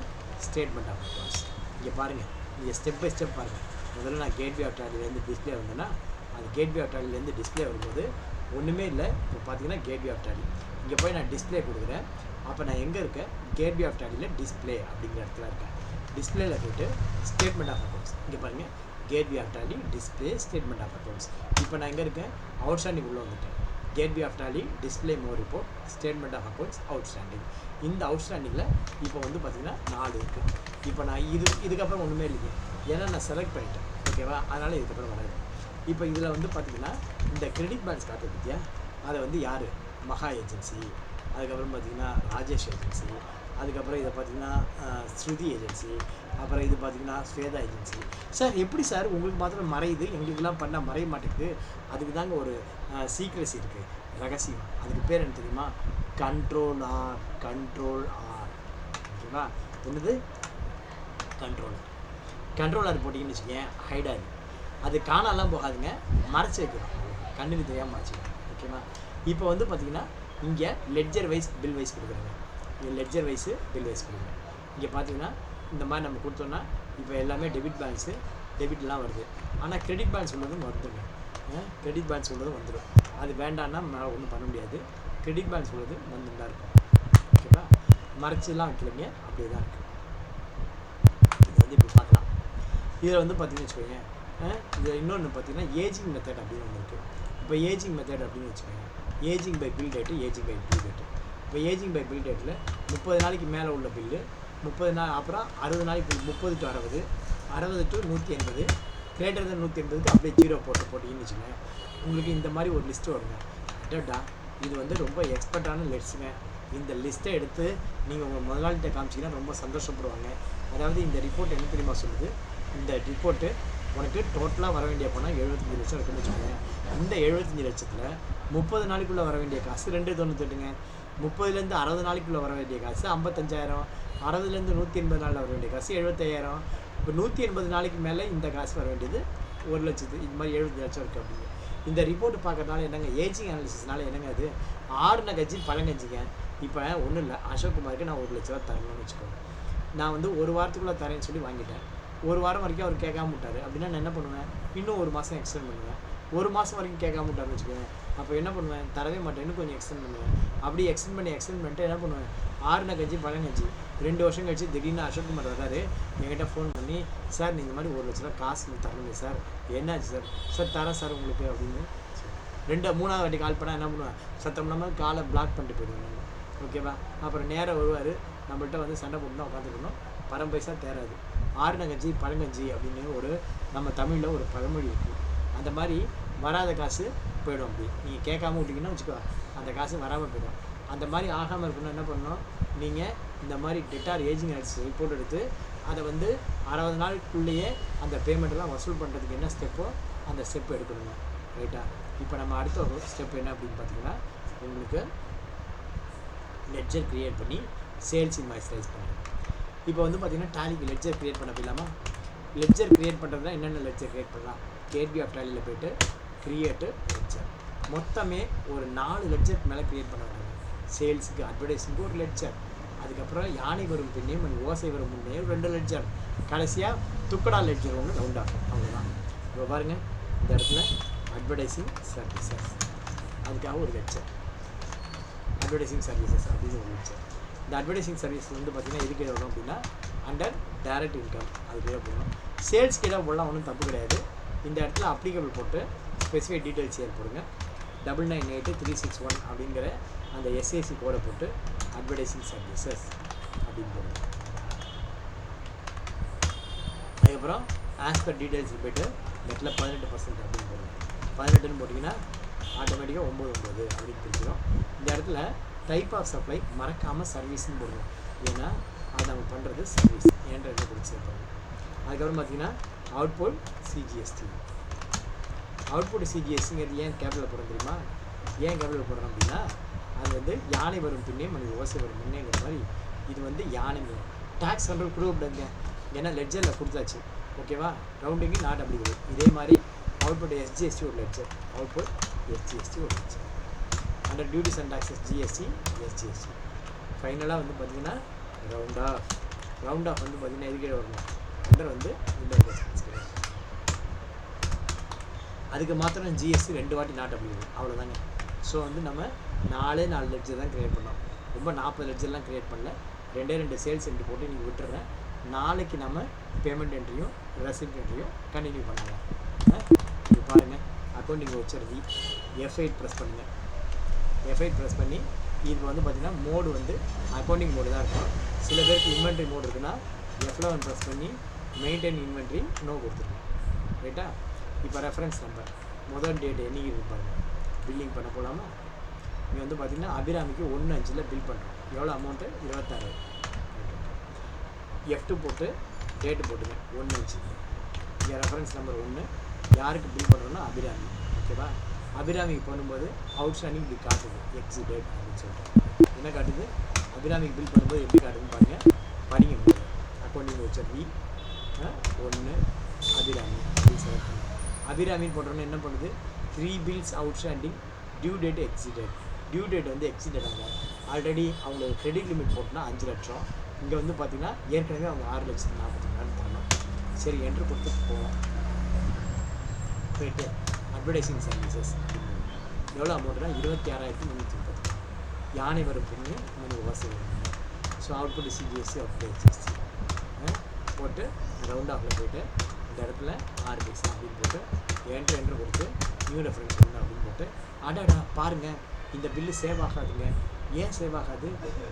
ஸ்டேட்மெண்ட் ஆஃப் அக்கௌண்ட்ஸ். இங்கே பாருங்கள், இங்கே ஸ்டெப் பை ஸ்டெப் பாருங்கள். முதல்ல நான் கேட்வே ஆஃப் டேலிலேருந்து டிஸ்பிளே வந்தேன்னா அது கேட்வே ஆஃப் டேலிலேருந்து டிஸ்பிளே வரும்போது ஒன்றுமே இல்லை. இப்போ பார்த்தீங்கன்னா கேட்வே ஆஃப் டேலி இங்கே போய் நான் டிஸ்பிளே கொடுக்குறேன். அப்போ நான் எங்கே இருக்கேன்? கேட்வே ஆஃப் டேலியில் டிஸ்பிளே அப்படிங்கிற இடத்துல இருக்கேன். டிஸ்பிளேயில் போய்ட்டு ஸ்டேட்மெண்ட் ஆஃப் அக்கௌண்ட்ஸ் இங்கே பாருங்கள், gateway of Tally display statement of accounts. இப்போ நான் எங்கே இருக்கேன்? அவுட்ஸ்டாண்டிங் உள்ளே வந்துட்டேன். Gateway of Tally display more report statement of accounts outstanding. இந்த அவுட்ஸ்டாண்டிங்கில் இப்போ வந்து பார்த்திங்கன்னா 4 இருக்குது. இப்போ நான் இதுக்கப்புறம் ஒன்றுமே இல்லைங்க, ஏன்னா நான் செலக்ட் பண்ணிட்டேன். ஓகேவா? அதனால் இதுக்கப்புறம் வராது. இப்போ இதில் வந்து பார்த்திங்கன்னா இந்த கிரெடிட் பேலன்ஸ் காட்ட பற்றியா அதை வந்து யார்? மகா ஏஜென்சி, அதுக்கப்புறம் பார்த்திங்கன்னா ராஜேஷ் ஏஜென்சி, அதுக்கப்புறம் இதை பார்த்திங்கன்னா ஸ்ருதி ஏஜென்சி, அப்புறம் இது பார்த்திங்கன்னா ஸ்வேதா ஏஜென்சி. சார் எப்படி சார் உங்களுக்கு மாத்திரம் மறையுது, எங்களுக்கெல்லாம் பண்ணால் மறைய மாட்டேங்குது? அதுக்கு தாங்க ஒரு சீக்ரெசி இருக்குது, ரகசியம். அதுக்கு பேர் என்ன தெரியுமா? Control R. ஓகேவா? என்னது? கண்ட்ரோலர் போட்டிங்கன்னு வச்சுக்கேன், ஹைடாது. அது காணாலாம் போகாதுங்க, மறைச்சி வைக்கிறோம், கண்ணுக்கு தெரியாமல் மறைச்சி வைக்கிறோம். ஓகேவா? இப்போ வந்து பார்த்திங்கன்னா இங்கே லெட்ஜர் வைஸ் பில் வைஸ் கொடுக்குறாங்க. இங்கே லெட்ஜர் வைஸு பில் வைஸ் கொடுக்குறேன். இங்கே பார்த்தீங்கன்னா இந்த மாதிரி நம்ம கொடுத்தோன்னா இப்போ எல்லாமே டெபிட் பேலன்ஸு டெபிட்லாம் வருது. ஆனால் கிரெடிட் பேலன்ஸ் உள்ளதும் வந்துடுங்க. கிரெடிட் பேலன்ஸ் உள்ளதும் வந்துடும். அது வேண்டான்னா நம்மளால் ஒன்றும் பண்ண முடியாது. கிரெடிட் பேலன்ஸ் உள்ளது வந்துட்டு தான் இருக்கும். ஓகேவா? மறைச்சிலாம் வைக்கலைங்க, அப்படியே தான் இருக்குது. இது வந்து இப்படி பார்க்கலாம். இதில் வந்து பார்த்தீங்கன்னு வச்சுக்கோங்க, இதில் இன்னொன்று பார்த்தீங்கன்னா ஏஜிங் மெத்தட் அப்படின்னு ஒன்று இருக்குது. இப்போ ஏஜிங் மெத்தட் அப்படின்னு வச்சுக்கோங்க, ageing by bill date, ageing by bill date. இப்போ ஏஜிங் பை பில் டேட்டில் 30 நாளைக்கு மேலே உள்ள பில்லு 30 நாள், அப்புறம் 60 நாளைக்கு 30 to 60, 60 to 180, கிரேட்டர் தென் 180க்கு அப்படியே 0 போட்டிங்கன்னு வச்சுக்கோங்க. உங்களுக்கு இந்த மாதிரி ஒரு லிஸ்ட்டு வருங்க. அடடா, இது வந்து ரொம்ப எக்ஸ்பர்ட்டான லிஸ்ட்டுங்க. இந்த லிஸ்ட்டை எடுத்து நீங்கள் உங்கள் முதலாளிகிட்ட காமிச்சிங்கன்னா ரொம்ப சந்தோஷப்படுவாங்க. அதாவது இந்த ரிப்போர்ட் என்ன தெரியுமா சொல்லுது? இந்த ரிப்போர்ட்டு உனக்கு டோட்டலாக வர வேண்டிய பணம் 75 லட்சம் இருக்குன்னு வச்சுக்கோங்க. இந்த 75 லட்சத்தில் 30 நாளைக்குள்ளே வர வேண்டிய காசு 298ங்க. 30லேருந்து 60 நாளைக்குள்ளே வர வேண்டிய காசு 55,000. 60லேருந்து 180 நாளில் வர வேண்டிய காசு 75,000. இப்போ 180 நாளைக்கு மேலே இந்த காசு வர வேண்டியது 1 லட்சத்து. இது மாதிரி 75 லட்சம் இருக்குது அப்படிங்க. இந்த ரிப்போர்ட் பார்க்கறதுனால என்னங்க, ஏஜிங் அனாலிசிஸ்னால என்னங்க, அது ஆறுன கட்சி பழங்கஞ்சிங்க. இப்போ ஒன்றும் இல்லை, அசோக்குமாருக்கு நான் 1 லட்ச ரூபா தரணும்னு வச்சுக்கோங்க. நான் வந்து 1 வாரத்துக்குள்ளே தரேன்னு சொல்லி வாங்கிட்டேன். 1 வாரம் வரைக்கும் அவர் கேட்காம விட்டார் அப்படின்னா நான் என்ன பண்ணுவேன்? இன்னும் 1 மாதம் எக்ஸ்டெண்ட் பண்ணுவேன். 1 மாதம் வரைக்கும் கேட்காம விட்டார்னு வச்சுக்கோங்க. அப்போ என்ன பண்ணுவேன்? தரவே மாட்டேன், இன்னும் கொஞ்சம் எக்ஸ்டெண்ட் பண்ணுவேன். அப்படி எக்ஸ்டெண்ட் பண்ணிட்டு என்ன பண்ணுவேன்? ஆறுன கட்சி பழங்கஞ்சி 2 வருஷம் கழிச்சு திடீர்னு அசோக்குமார் வர்றாரு, என்கிட்ட ஃபோன் பண்ணி, சார் நீங்கள் இந்த மாதிரி 1 லட்ச ரூபா காசு தரணுங்க சார், என்னாச்சு சார்? சார் தரேன் சார் உங்களுக்கு அப்படின்னு 3ஆவது வாட்டி கால் பண்ணால் என்ன பண்ணுவேன்? சத்தம் இல்லாமல் காலை பிளாக் பண்ணிட்டு போயிடுவேன் நம்ம. ஓகேவா? அப்புறம் நேராக வருவார், நம்மள்கிட்ட வந்து சண்டை போட்டு தான் உட்காந்துக்கணும். பரம் பைசா தேராது. ஆறுன கஞ்சி பழங்கஞ்சி அப்படின்னு ஒரு நம்ம தமிழில் ஒரு பழமொழி இருக்குது. அந்த மாதிரி வராத காசு போயிடும். அப்படி நீங்கள் கேட்காம விட்டிங்கன்னா வச்சுக்கோ, அந்த காசு வராமல் போயிடும். அந்த மாதிரி ஆகாமல் இருக்கணும்னா என்ன பண்ணணும்? நீங்கள் இந்த மாதிரி டெட்டார் ஏஜிங் அனாலிசிஸ் ரிப்போர்ட் எடுத்து அதை வந்து 60 நாளுக்குள்ளேயே அந்த பேமெண்ட்டெல்லாம் வசூல் பண்ணுறதுக்கு என்ன ஸ்டெப்போ அந்த ஸ்டெப்பு எடுக்கணுங்க. ரைட்டா? இப்போ நம்ம அடுத்த ஒரு ஸ்டெப் என்ன அப்படின்னு பார்த்தீங்கன்னா, உங்களுக்கு லெட்ஜர் க்ரியேட் பண்ணி சேல்ஸ் இன்வாய்ஸ் ரைஸ் பண்ணுறேன். இப்போ வந்து பார்த்தீங்கன்னா டேலிக்கு லெட்ஜர் க்ரியேட் பண்ண போயிடலாமா? லெட்ஜர் க்ரியேட் பண்ணுறதுனா என்னென்ன லெட்ஜர் க்ரியேட் பண்ணலாம்? கேட்வே ஆஃப் டேலியில் போய்ட்டு க்ரியேட்டு லெட்ஜர். மொத்தமே ஒரு 4 லெட்ஜருக்கு மேலே க்ரியேட் பண்ண வேண்டாங்க. சேல்ஸுக்கு, அட்வர்டைஸிங்க்கு ஒரு லெட்ஜர், அதுக்கப்புறம் யானை வரும் பின்னே ஓசை வரும் முன்னே 2 லெட்ஜர், கடைசியாக துக்கடா லெட்ஜர் ஒன்று ரவுண்ட் ஆகும். அவ்வளோதான். இப்போ பாருங்கள், இந்த இடத்துல அட்வர்டைஸிங் சர்வீசஸ், அதுக்காக ஒரு லெட்ஜர், அட்வர்டைஸிங் சர்வீசஸ் அப்படின்னு ஒரு லெட்ஜர். இந்த அட்வர்டைஸிங் சர்வீஸ் வந்து பார்த்திங்கன்னா எதுக்கு வரும் அப்படின்னா அண்டர் டைரக்ட் இன்கம், அது கீழே போடணும். சேல்ஸ் கீழே போடலாம், ஒன்றும் தப்பு கிடையாது. இந்த இடத்துல அப்ளிகபிள் போட்டு ஸ்பெசிஃபைட் டீட்டெயில்ஸ் ஷேர் போடுங்க. 998361 அப்படிங்கிற அந்த எஸ்ஏசி கோடை போட்டு அட்வர்டைஸிங் சர்வீசஸ் அப்படின்னு போடுங்க. அதுக்கப்புறம் ஆஸ் பர் டீட்டெயில்ஸுக்கு போய்ட்டு இந்த இடத்துல 18% அப்படின்னு போடுங்க. 18ன்னு போட்டிங்கன்னா ஆட்டோமேட்டிக்காக 99 அப்படின்னு பிரிச்சிடும். இந்த இடத்துல டைப் ஆஃப் சப்ளை மறக்காமல் சர்வீஸ்ன்னு போடணும். ஏன்னா அது நம்ம பண்ணுறது சர்வீஸ் ஏன்றது கொடுத்து சேர்ப்பாங்க. அதுக்கப்புறம் பார்த்தீங்கன்னா அவுட்புட் சிஜிஎஸ்டி. அவுட்புட் சிஜிஎஸ்சிங்கிறது ஏன் கேபிளில் போடுறோம் தெரியுமா? ஏன் கேபிளில் போடுறோம் அப்படின்னா அது வந்து யானை வரும் பின்னே மணி ஓசை வரும் முன்னேங்கிற மாதிரி இது வந்து யானைங்க. டேக்ஸ் கண்ட்ரோல் கொடுக்கப்படுங்க, ஏன்னா லெட்ஜரில் கொடுத்தாச்சு. ஓகேவா? ரவுண்டிங்கு நாட் அப்படி வரும். இதே மாதிரி அவுட்புட் எஸ்ஜிஎஸ்டி ஒரு லெட்ஜர், அவுட்புட் எஸ்ஜிஎஸ்டி ஒரு ledger. Under duties and taxes GST SGST. ஃபைனலாக வந்து பார்த்தீங்கன்னா ரவுண்ட் ஆஃப் வந்து பார்த்தீங்கன்னா எதுக்கே வரணும், அண்டர் வந்து விண்டோ கிடையாது. அதுக்கு மாத்திரம் ஜிஎஸ்டி 2 வாட்டி நாட் அப்படி வரும், அவ்வளோதாங்க. ஸோ வந்து நம்ம 4 லெட்ஜர் தான் க்ரியேட் பண்ணோம். ரொம்ப 40 லெட்ஜர்லாம் க்ரியேட் பண்ணல. 2 சேல்ஸ் என்ட்ரி போட்டு நீங்கள் விட்டுறேன். நாளைக்கு நம்ம பேமெண்ட் என்ட்ரியும் ரெசிப்ட் என்ட்ரியும் கண்டினியூ பண்ணலாம். இது பாருங்கள், அக்கௌண்டிங் வச்சுருதி F8 ப்ரெஸ் பண்ணுங்கள். F8 ப்ரெஸ் பண்ணி இது வந்து பார்த்திங்கன்னா மோடு வந்து அக்கௌண்டிங் மோடு தான் இருக்கும். சில பேருக்கு இன்வென்ட்ரி மோடு இருக்குன்னா F11 ப்ரெஸ் பண்ணி மெயின்டைன் இன்வென்ட்ரி நோ கொடுத்துருங்க. ரைட்டா? இப்போ ரெஃபரன்ஸ் நம்பர் முதல் டேட் என்னைக்கு இருக்கு பாருங்கள். பில்லிங் பண்ண போகலாமா? இங்கே வந்து பார்த்திங்கன்னா அபிராமிக்கு 1/5 பில் பண்ணுறோம். எவ்வளோ அமௌண்ட்டு? 26. F2 போட்டு டேட்டு போட்டுங்க 1/5. இங்கே ரெஃபரன்ஸ் நம்பர் 1. யாருக்கு பில் பண்ணுறோன்னா அபிராமி. ஓகேவா? அபிராமிக்கு பண்ணும்போது அவுட்ஸ்டாண்டிங் இப்படி காட்டுது எக்ஸிட் டேட் அப்படின்னு சொல்லிட்டு. என்ன காட்டுது? அபிராமிக்கு பில் பண்ணும்போது எப்படி காட்டுதுன்னு பாருங்கள். படிங்க முடியும். Accounting voucher V 1 Abhirami bill select பண்ணுங்க. அபிராமின்னு போட்டோன்னா என்ன பண்ணுது? 3 bills outstanding, due date exceeded. Due date வந்து எக்ஸிடட் ஆங்க. ஆல்ரெடி அவங்களுக்கு கிரெடிட் லிமிட் போட்டோன்னா 5 லட்சம். இங்கே வந்து பார்த்திங்கன்னா ஏற்கனவே அவங்க 6,40,000 தரணும். சரி, என்ட்ரு கொடுத்துட்டு போவோம். போயிட்டு அட்வர்டைசிங் சர்வீசஸ் எவ்வளோ அமௌண்ட்னா 26,330. யானை வரும் பின்னு நமக்கு வசதி வரும். So output CGST output HSC போட்டு ரவுண்ட் ஆஃபில் போய்ட்டு இந்த இடத்துல 6 பைசா அப்படின்னு போட்டு என்ட்ரு கொடுத்து நியூ ரெஃபரன்ஸ் ஒன்று அப்படின்னு போட்டு அடாடா பாருங்கள், இந்த பில்லு சேவ் ஆகாதுங்க. ஏன் சேவ் ஆகாது?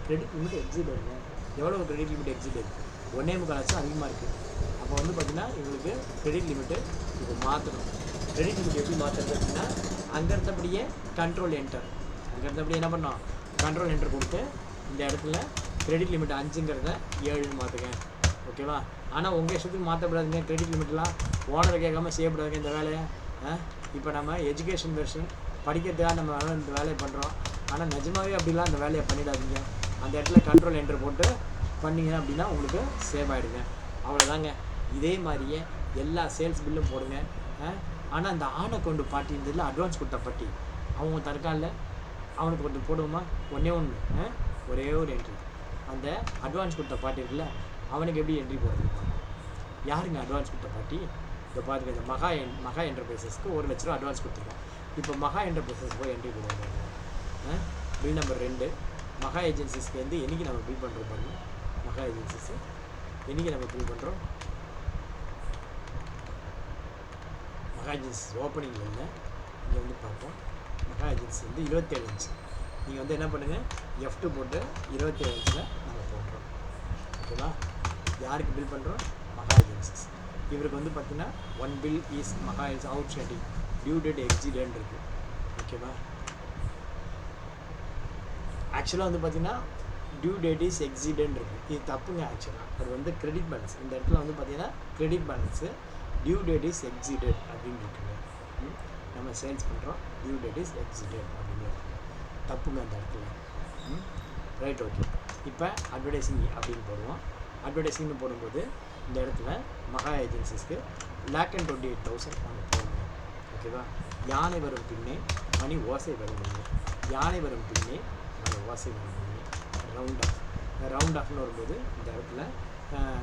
கிரெடிட் லிமிட் எக்ஸிட் வருங்க. எவ்வளோ கிரெடிட் லிமிட் எக்ஸிட் இருக்குது? 1.25 லட்சம் அதிகமாக இருக்குது. அப்போ வந்து பார்த்திங்கன்னா எங்களுக்கு கிரெடிட் லிமிட்டு இப்போ மாற்றணும். கிரெடிட் லிமிட் எப்படி மாற்றுறது அப்படின்னா அங்கே இருந்தபடியே கண்ட்ரோல் என்டர், அங்கே இருந்தபடியே என்ன பண்ணோம்? கண்ட்ரோல் என்டர் கொடுத்து இந்த இடத்துல கிரெடிட் லிமிட் 5ங்கிறத 7ன்னு மாற்றுங்க. ஓகேவா? ஆனால் உங்கள் இஷ்டத்துக்கு மாற்றப்படாதுங்க. கிரெடிட் லிமிட்லாம் ஓனரை கேட்காம செய்யப்படாதுங்க இந்த வேலையை. இப்போ நம்ம எஜுகேஷன் வெர்ஷன் படிக்கிறதுக்காக நம்ம இந்த வேலையை பண்ணுறோம். ஆனால் நிஜமாகவே அப்படிலாம் அந்த வேலையை பண்ணிடாதீங்க. அந்த இடத்துல கண்ட்ரோல் என்டர் போட்டு பண்ணிங்க அப்படின்னா உங்களுக்கு சேவ் ஆகிடுங்க. அவ்வளோதாங்க. இதே மாதிரியே எல்லா சேல்ஸ் பில்லும் போடுங்க. ஆனால் அந்த ஆனை கொண்டு பாட்டி இருந்ததில் அட்வான்ஸ் கொடுத்த பாட்டி அவங்க தற்காலில் அவனுக்கு கொஞ்சம் போடுவோமா? ஒன்று ஒரே ஒரு என்ட்ரி. அந்த அட்வான்ஸ் கொடுத்த பாட்டி இருக்குல்ல, அவனுக்கு எப்படி என்ட்ரி போடுறது? யாருங்க அட்வான்ஸ் கொடுத்த பாட்டி? இப்போ பார்த்துக்க, இந்த மகா என்டர்பிரைசஸ்க்கு 1 லட்ச ரூபா அட்வான்ஸ் கொடுத்துருக்கோம். இப்போ மகா என்டர்பிரைசஸ் போய் என்ட்ரி போடுவாங்க. பில் நம்பர் 2 மகா ஏஜென்சிஸ்க்கு வந்து என்றைக்கு நம்ம பில் பண்ணுறோம் பாருங்க. மகா ஏஜென்சிஸ் என்றைக்கு நம்ம பில் பண்ணுறோம்? மகா ஏஜென்சிஸ் ஓப்பனிங்கில் இல்லை, இங்கே வந்து பார்ப்போம். மகா ஏஜென்சி வந்து 27 நீங்கள் வந்து என்ன பண்ணுங்கள்? F2 போட்டு 27 நம்ம போடுறோம். ஓகேவா? யாருக்கு பில் பண்ணுறோம்? மகா ஏஜென்சிஸ். இவருக்கு வந்து பார்த்தீங்கன்னா 1 பில் இஸ் மகா ஏஜென்சி அவுட்ஸ்டாண்டிங், டியூ டேட் எக்ஸிடன்ட் இருக்குது. ஓகேவா? ஆக்சுவலாக வந்து பார்த்தீங்கன்னா டியூ டேட் இஸ் எக்ஸிடன்ட் இருக்குது. இது தப்புங்க. ஆக்சுவலாக அது வந்து கிரெடிட் பேலன்ஸ். இந்த இடத்துல வந்து பார்த்தீங்கன்னா credit balance due date is exceeded அப்படின்னு இருக்குங்க. நம்ம சேல்ஸ் பண்ணுறோம், டியூ டேட் இஸ் எக்ஸிடட் அப்படின்னு தப்புங்க அந்த இடத்துல. Right, okay. இப்போ அட்வர்டைஸிங் அப்படின்னு போடுவோம். அட்வர்டைஸிங்னு போடும்போது இந்த இடத்துல மகா ஏஜென்சிஸ்க்கு 1,28,000 நம்ம போடணும். ஓகேவா? யானை வரும் பின்னே மணி ஓசை வரும் பின்னே, யானை வரும் பின்னே மணி ஓசை வரும் பின்னே, ரவுண்ட் ஆஃப்னு வரும்போது இந்த இடத்துல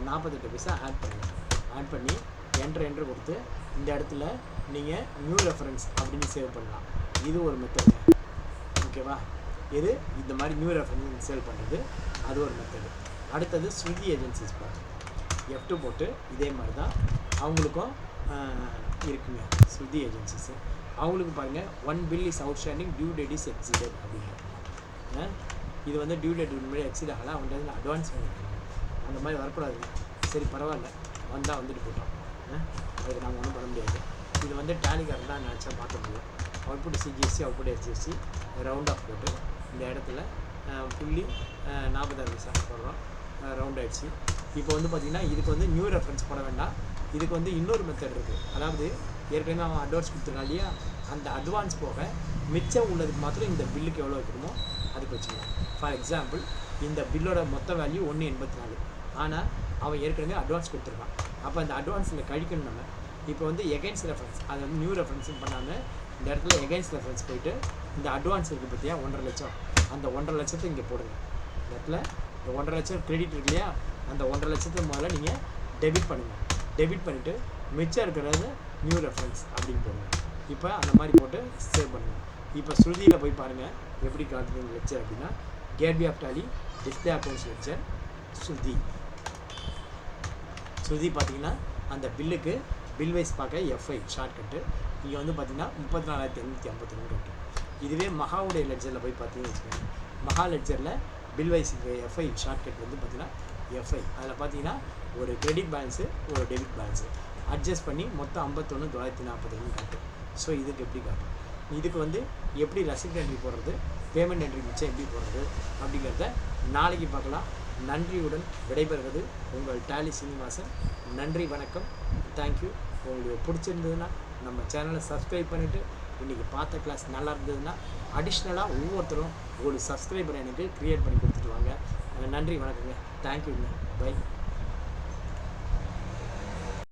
48 பைசா ஆட் பண்ணுங்கள். ஆட் பண்ணி என்ட்ரு கொடுத்து இந்த இடத்துல நீங்கள் நியூ ரெஃபரன்ஸ் அப்படின்னு சேவ் பண்ணலாம். இது ஒரு மெத்தடுங்க. ஓகேவா? இது இந்த மாதிரி நியூ ரெஃபரன்ஸ் சேல் பண்ணுறது அது ஒரு மெத்தடு. அடுத்தது ஸ்விக்கி ஏஜென்சிஸ் பாருங்கள். F2 போட்டு இதே மாதிரி தான் அவங்களுக்கும் இருக்குங்க. ஸ்விக்கி ஏஜென்சிஸு அவங்களுக்கு பாருங்கள் 1 bill is outstanding, due date is exceeded அப்படின்னு. இது வந்து டியூ டேட் முன்னாடி எக்ஸிட் ஆகலை, அவங்கள்ட்ட அட்வான்ஸ் பண்ணிருக்காங்க. அந்த மாதிரி வரக்கூடாதுங்க. சரி, பரவாயில்ல, வந்தால் வந்துட்டு போட்டோம். அதுக்கு நாங்கள் ஒன்றும் பண்ண முடியாது. இது வந்து டேலிக்காரன் தான் நினச்சா பார்க்க முடியும். Output CGST output HSC round off போட்டு இந்த இடத்துல புள்ளி 46 பைசா போடுறோம். ரவுண்ட் ஆகிடுச்சு. இப்போ வந்து பார்த்திங்கன்னா இதுக்கு வந்து நியூ ரெஃபரன்ஸ் போட வேண்டாம், இதுக்கு வந்து இன்னொரு மெத்தட் இருக்குது. அதாவது ஏற்கனவே அவன் அட்வான்ஸ் கொடுத்துருக்கான் இல்லையா, அந்த அட்வான்ஸ் போக மிச்சம் உள்ளதுக்கு மாத்திரம் இந்த பில்லுக்கு எவ்வளோ வைக்கணுமோ அதுக்கு வச்சுக்கலாம். ஃபார் எக்ஸாம்பிள் இந்த பில்லோட மொத்த வேல்யூ 1.84, ஆனால் அவன் ஏற்கனவே அட்வான்ஸ் கொடுத்துருக்கான். அப்போ அந்த அட்வான்ஸில் கழிக்கணும் நம்ம. இப்போ வந்து எகைன்ஸ்ட் ரெஃபரன்ஸ், அது வந்து நியூ ரெஃபரன்ஸும் பண்ணாமல் இந்த இடத்துல எகைன்ஸ்ட் ரெஃபரன்ஸ் போயிட்டு இந்த அட்வான்ஸ் இருக்குது பார்த்தியா 1.5 லட்சம், அந்த 1.5 லட்சத்தை இங்கே போடுங்க. இந்த இடத்துல இந்த 1.5 லட்சம் கிரெடிட் இருக்கு இல்லையா, அந்த 1.5 லட்சத்தை முதல்ல நீங்கள் டெபிட் பண்ணுங்கள். டெபிட் பண்ணிவிட்டு மிச்சம் இருக்கிறது நியூ ரெஃபரன்ஸ் அப்படின்னு போடுங்க. இப்போ அந்த மாதிரி போட்டு சேவ் பண்ணுங்கள். இப்போ ஸ்ருதியில் போய் பாருங்கள் எப்படி காட்டுறீங்க லெக்சர் அப்படின்னா, gateway of Tally display accounts lecture ஸ்ருதி பார்த்தீங்கன்னா அந்த பில்லுக்கு பில் வைஸ் பார்க்க எஃப்ஐ ஷார்ட்கட்டு இங்கே வந்து பார்த்தீங்கன்னா 34,851 கட்டு. இதுவே மகாவுடைய லெட்ஜரில் போய் பார்த்தீங்கன்னு வச்சுக்கோங்க, மகா லெட்ஜரில் பில் வைஸ் எஃப்ஐ ஷார்ட்கட் வந்து பார்த்தீங்கன்னா எஃப்ஐ, அதில் பார்த்தீங்கன்னா ஒரு கிரெடிட் பேலன்ஸு ஒரு டெபிட் பேலன்ஸு அட்ஜஸ்ட் பண்ணி மொத்தம் 51,942 காட்டும். ஸோ இதுக்கு எப்படி காட்டும், இதுக்கு வந்து எப்படி ரெசிப்ட் என்ட்ரி போடுறது, பேமெண்ட் என்ட்ரி மிச்சம் எப்படி போடுறது அப்படிங்கிறத நாளைக்கு பார்க்கலாம். நன்றியுடன் விடைபெறுவது உங்கள் டாலி சீனிவாசன். நன்றி, வணக்கம், தேங்க்யூ. உங்களுக்கு பிடிச்சிருந்ததுன்னா நம்ம சேனலை சப்ஸ்கிரைப் பண்ணிவிட்டு இன்றைக்கி பார்த்த கிளாஸ் நல்லா இருந்ததுன்னா அடிஷ்னலாக ஒவ்வொருத்தரும் ஒரு சப்ஸ்கிரைபர் எனக்கு க்ரியேட் பண்ணி கொடுத்துட்டு வாங்க. நன்றி, வணக்கங்க, தேங்க்யூங்க, பை.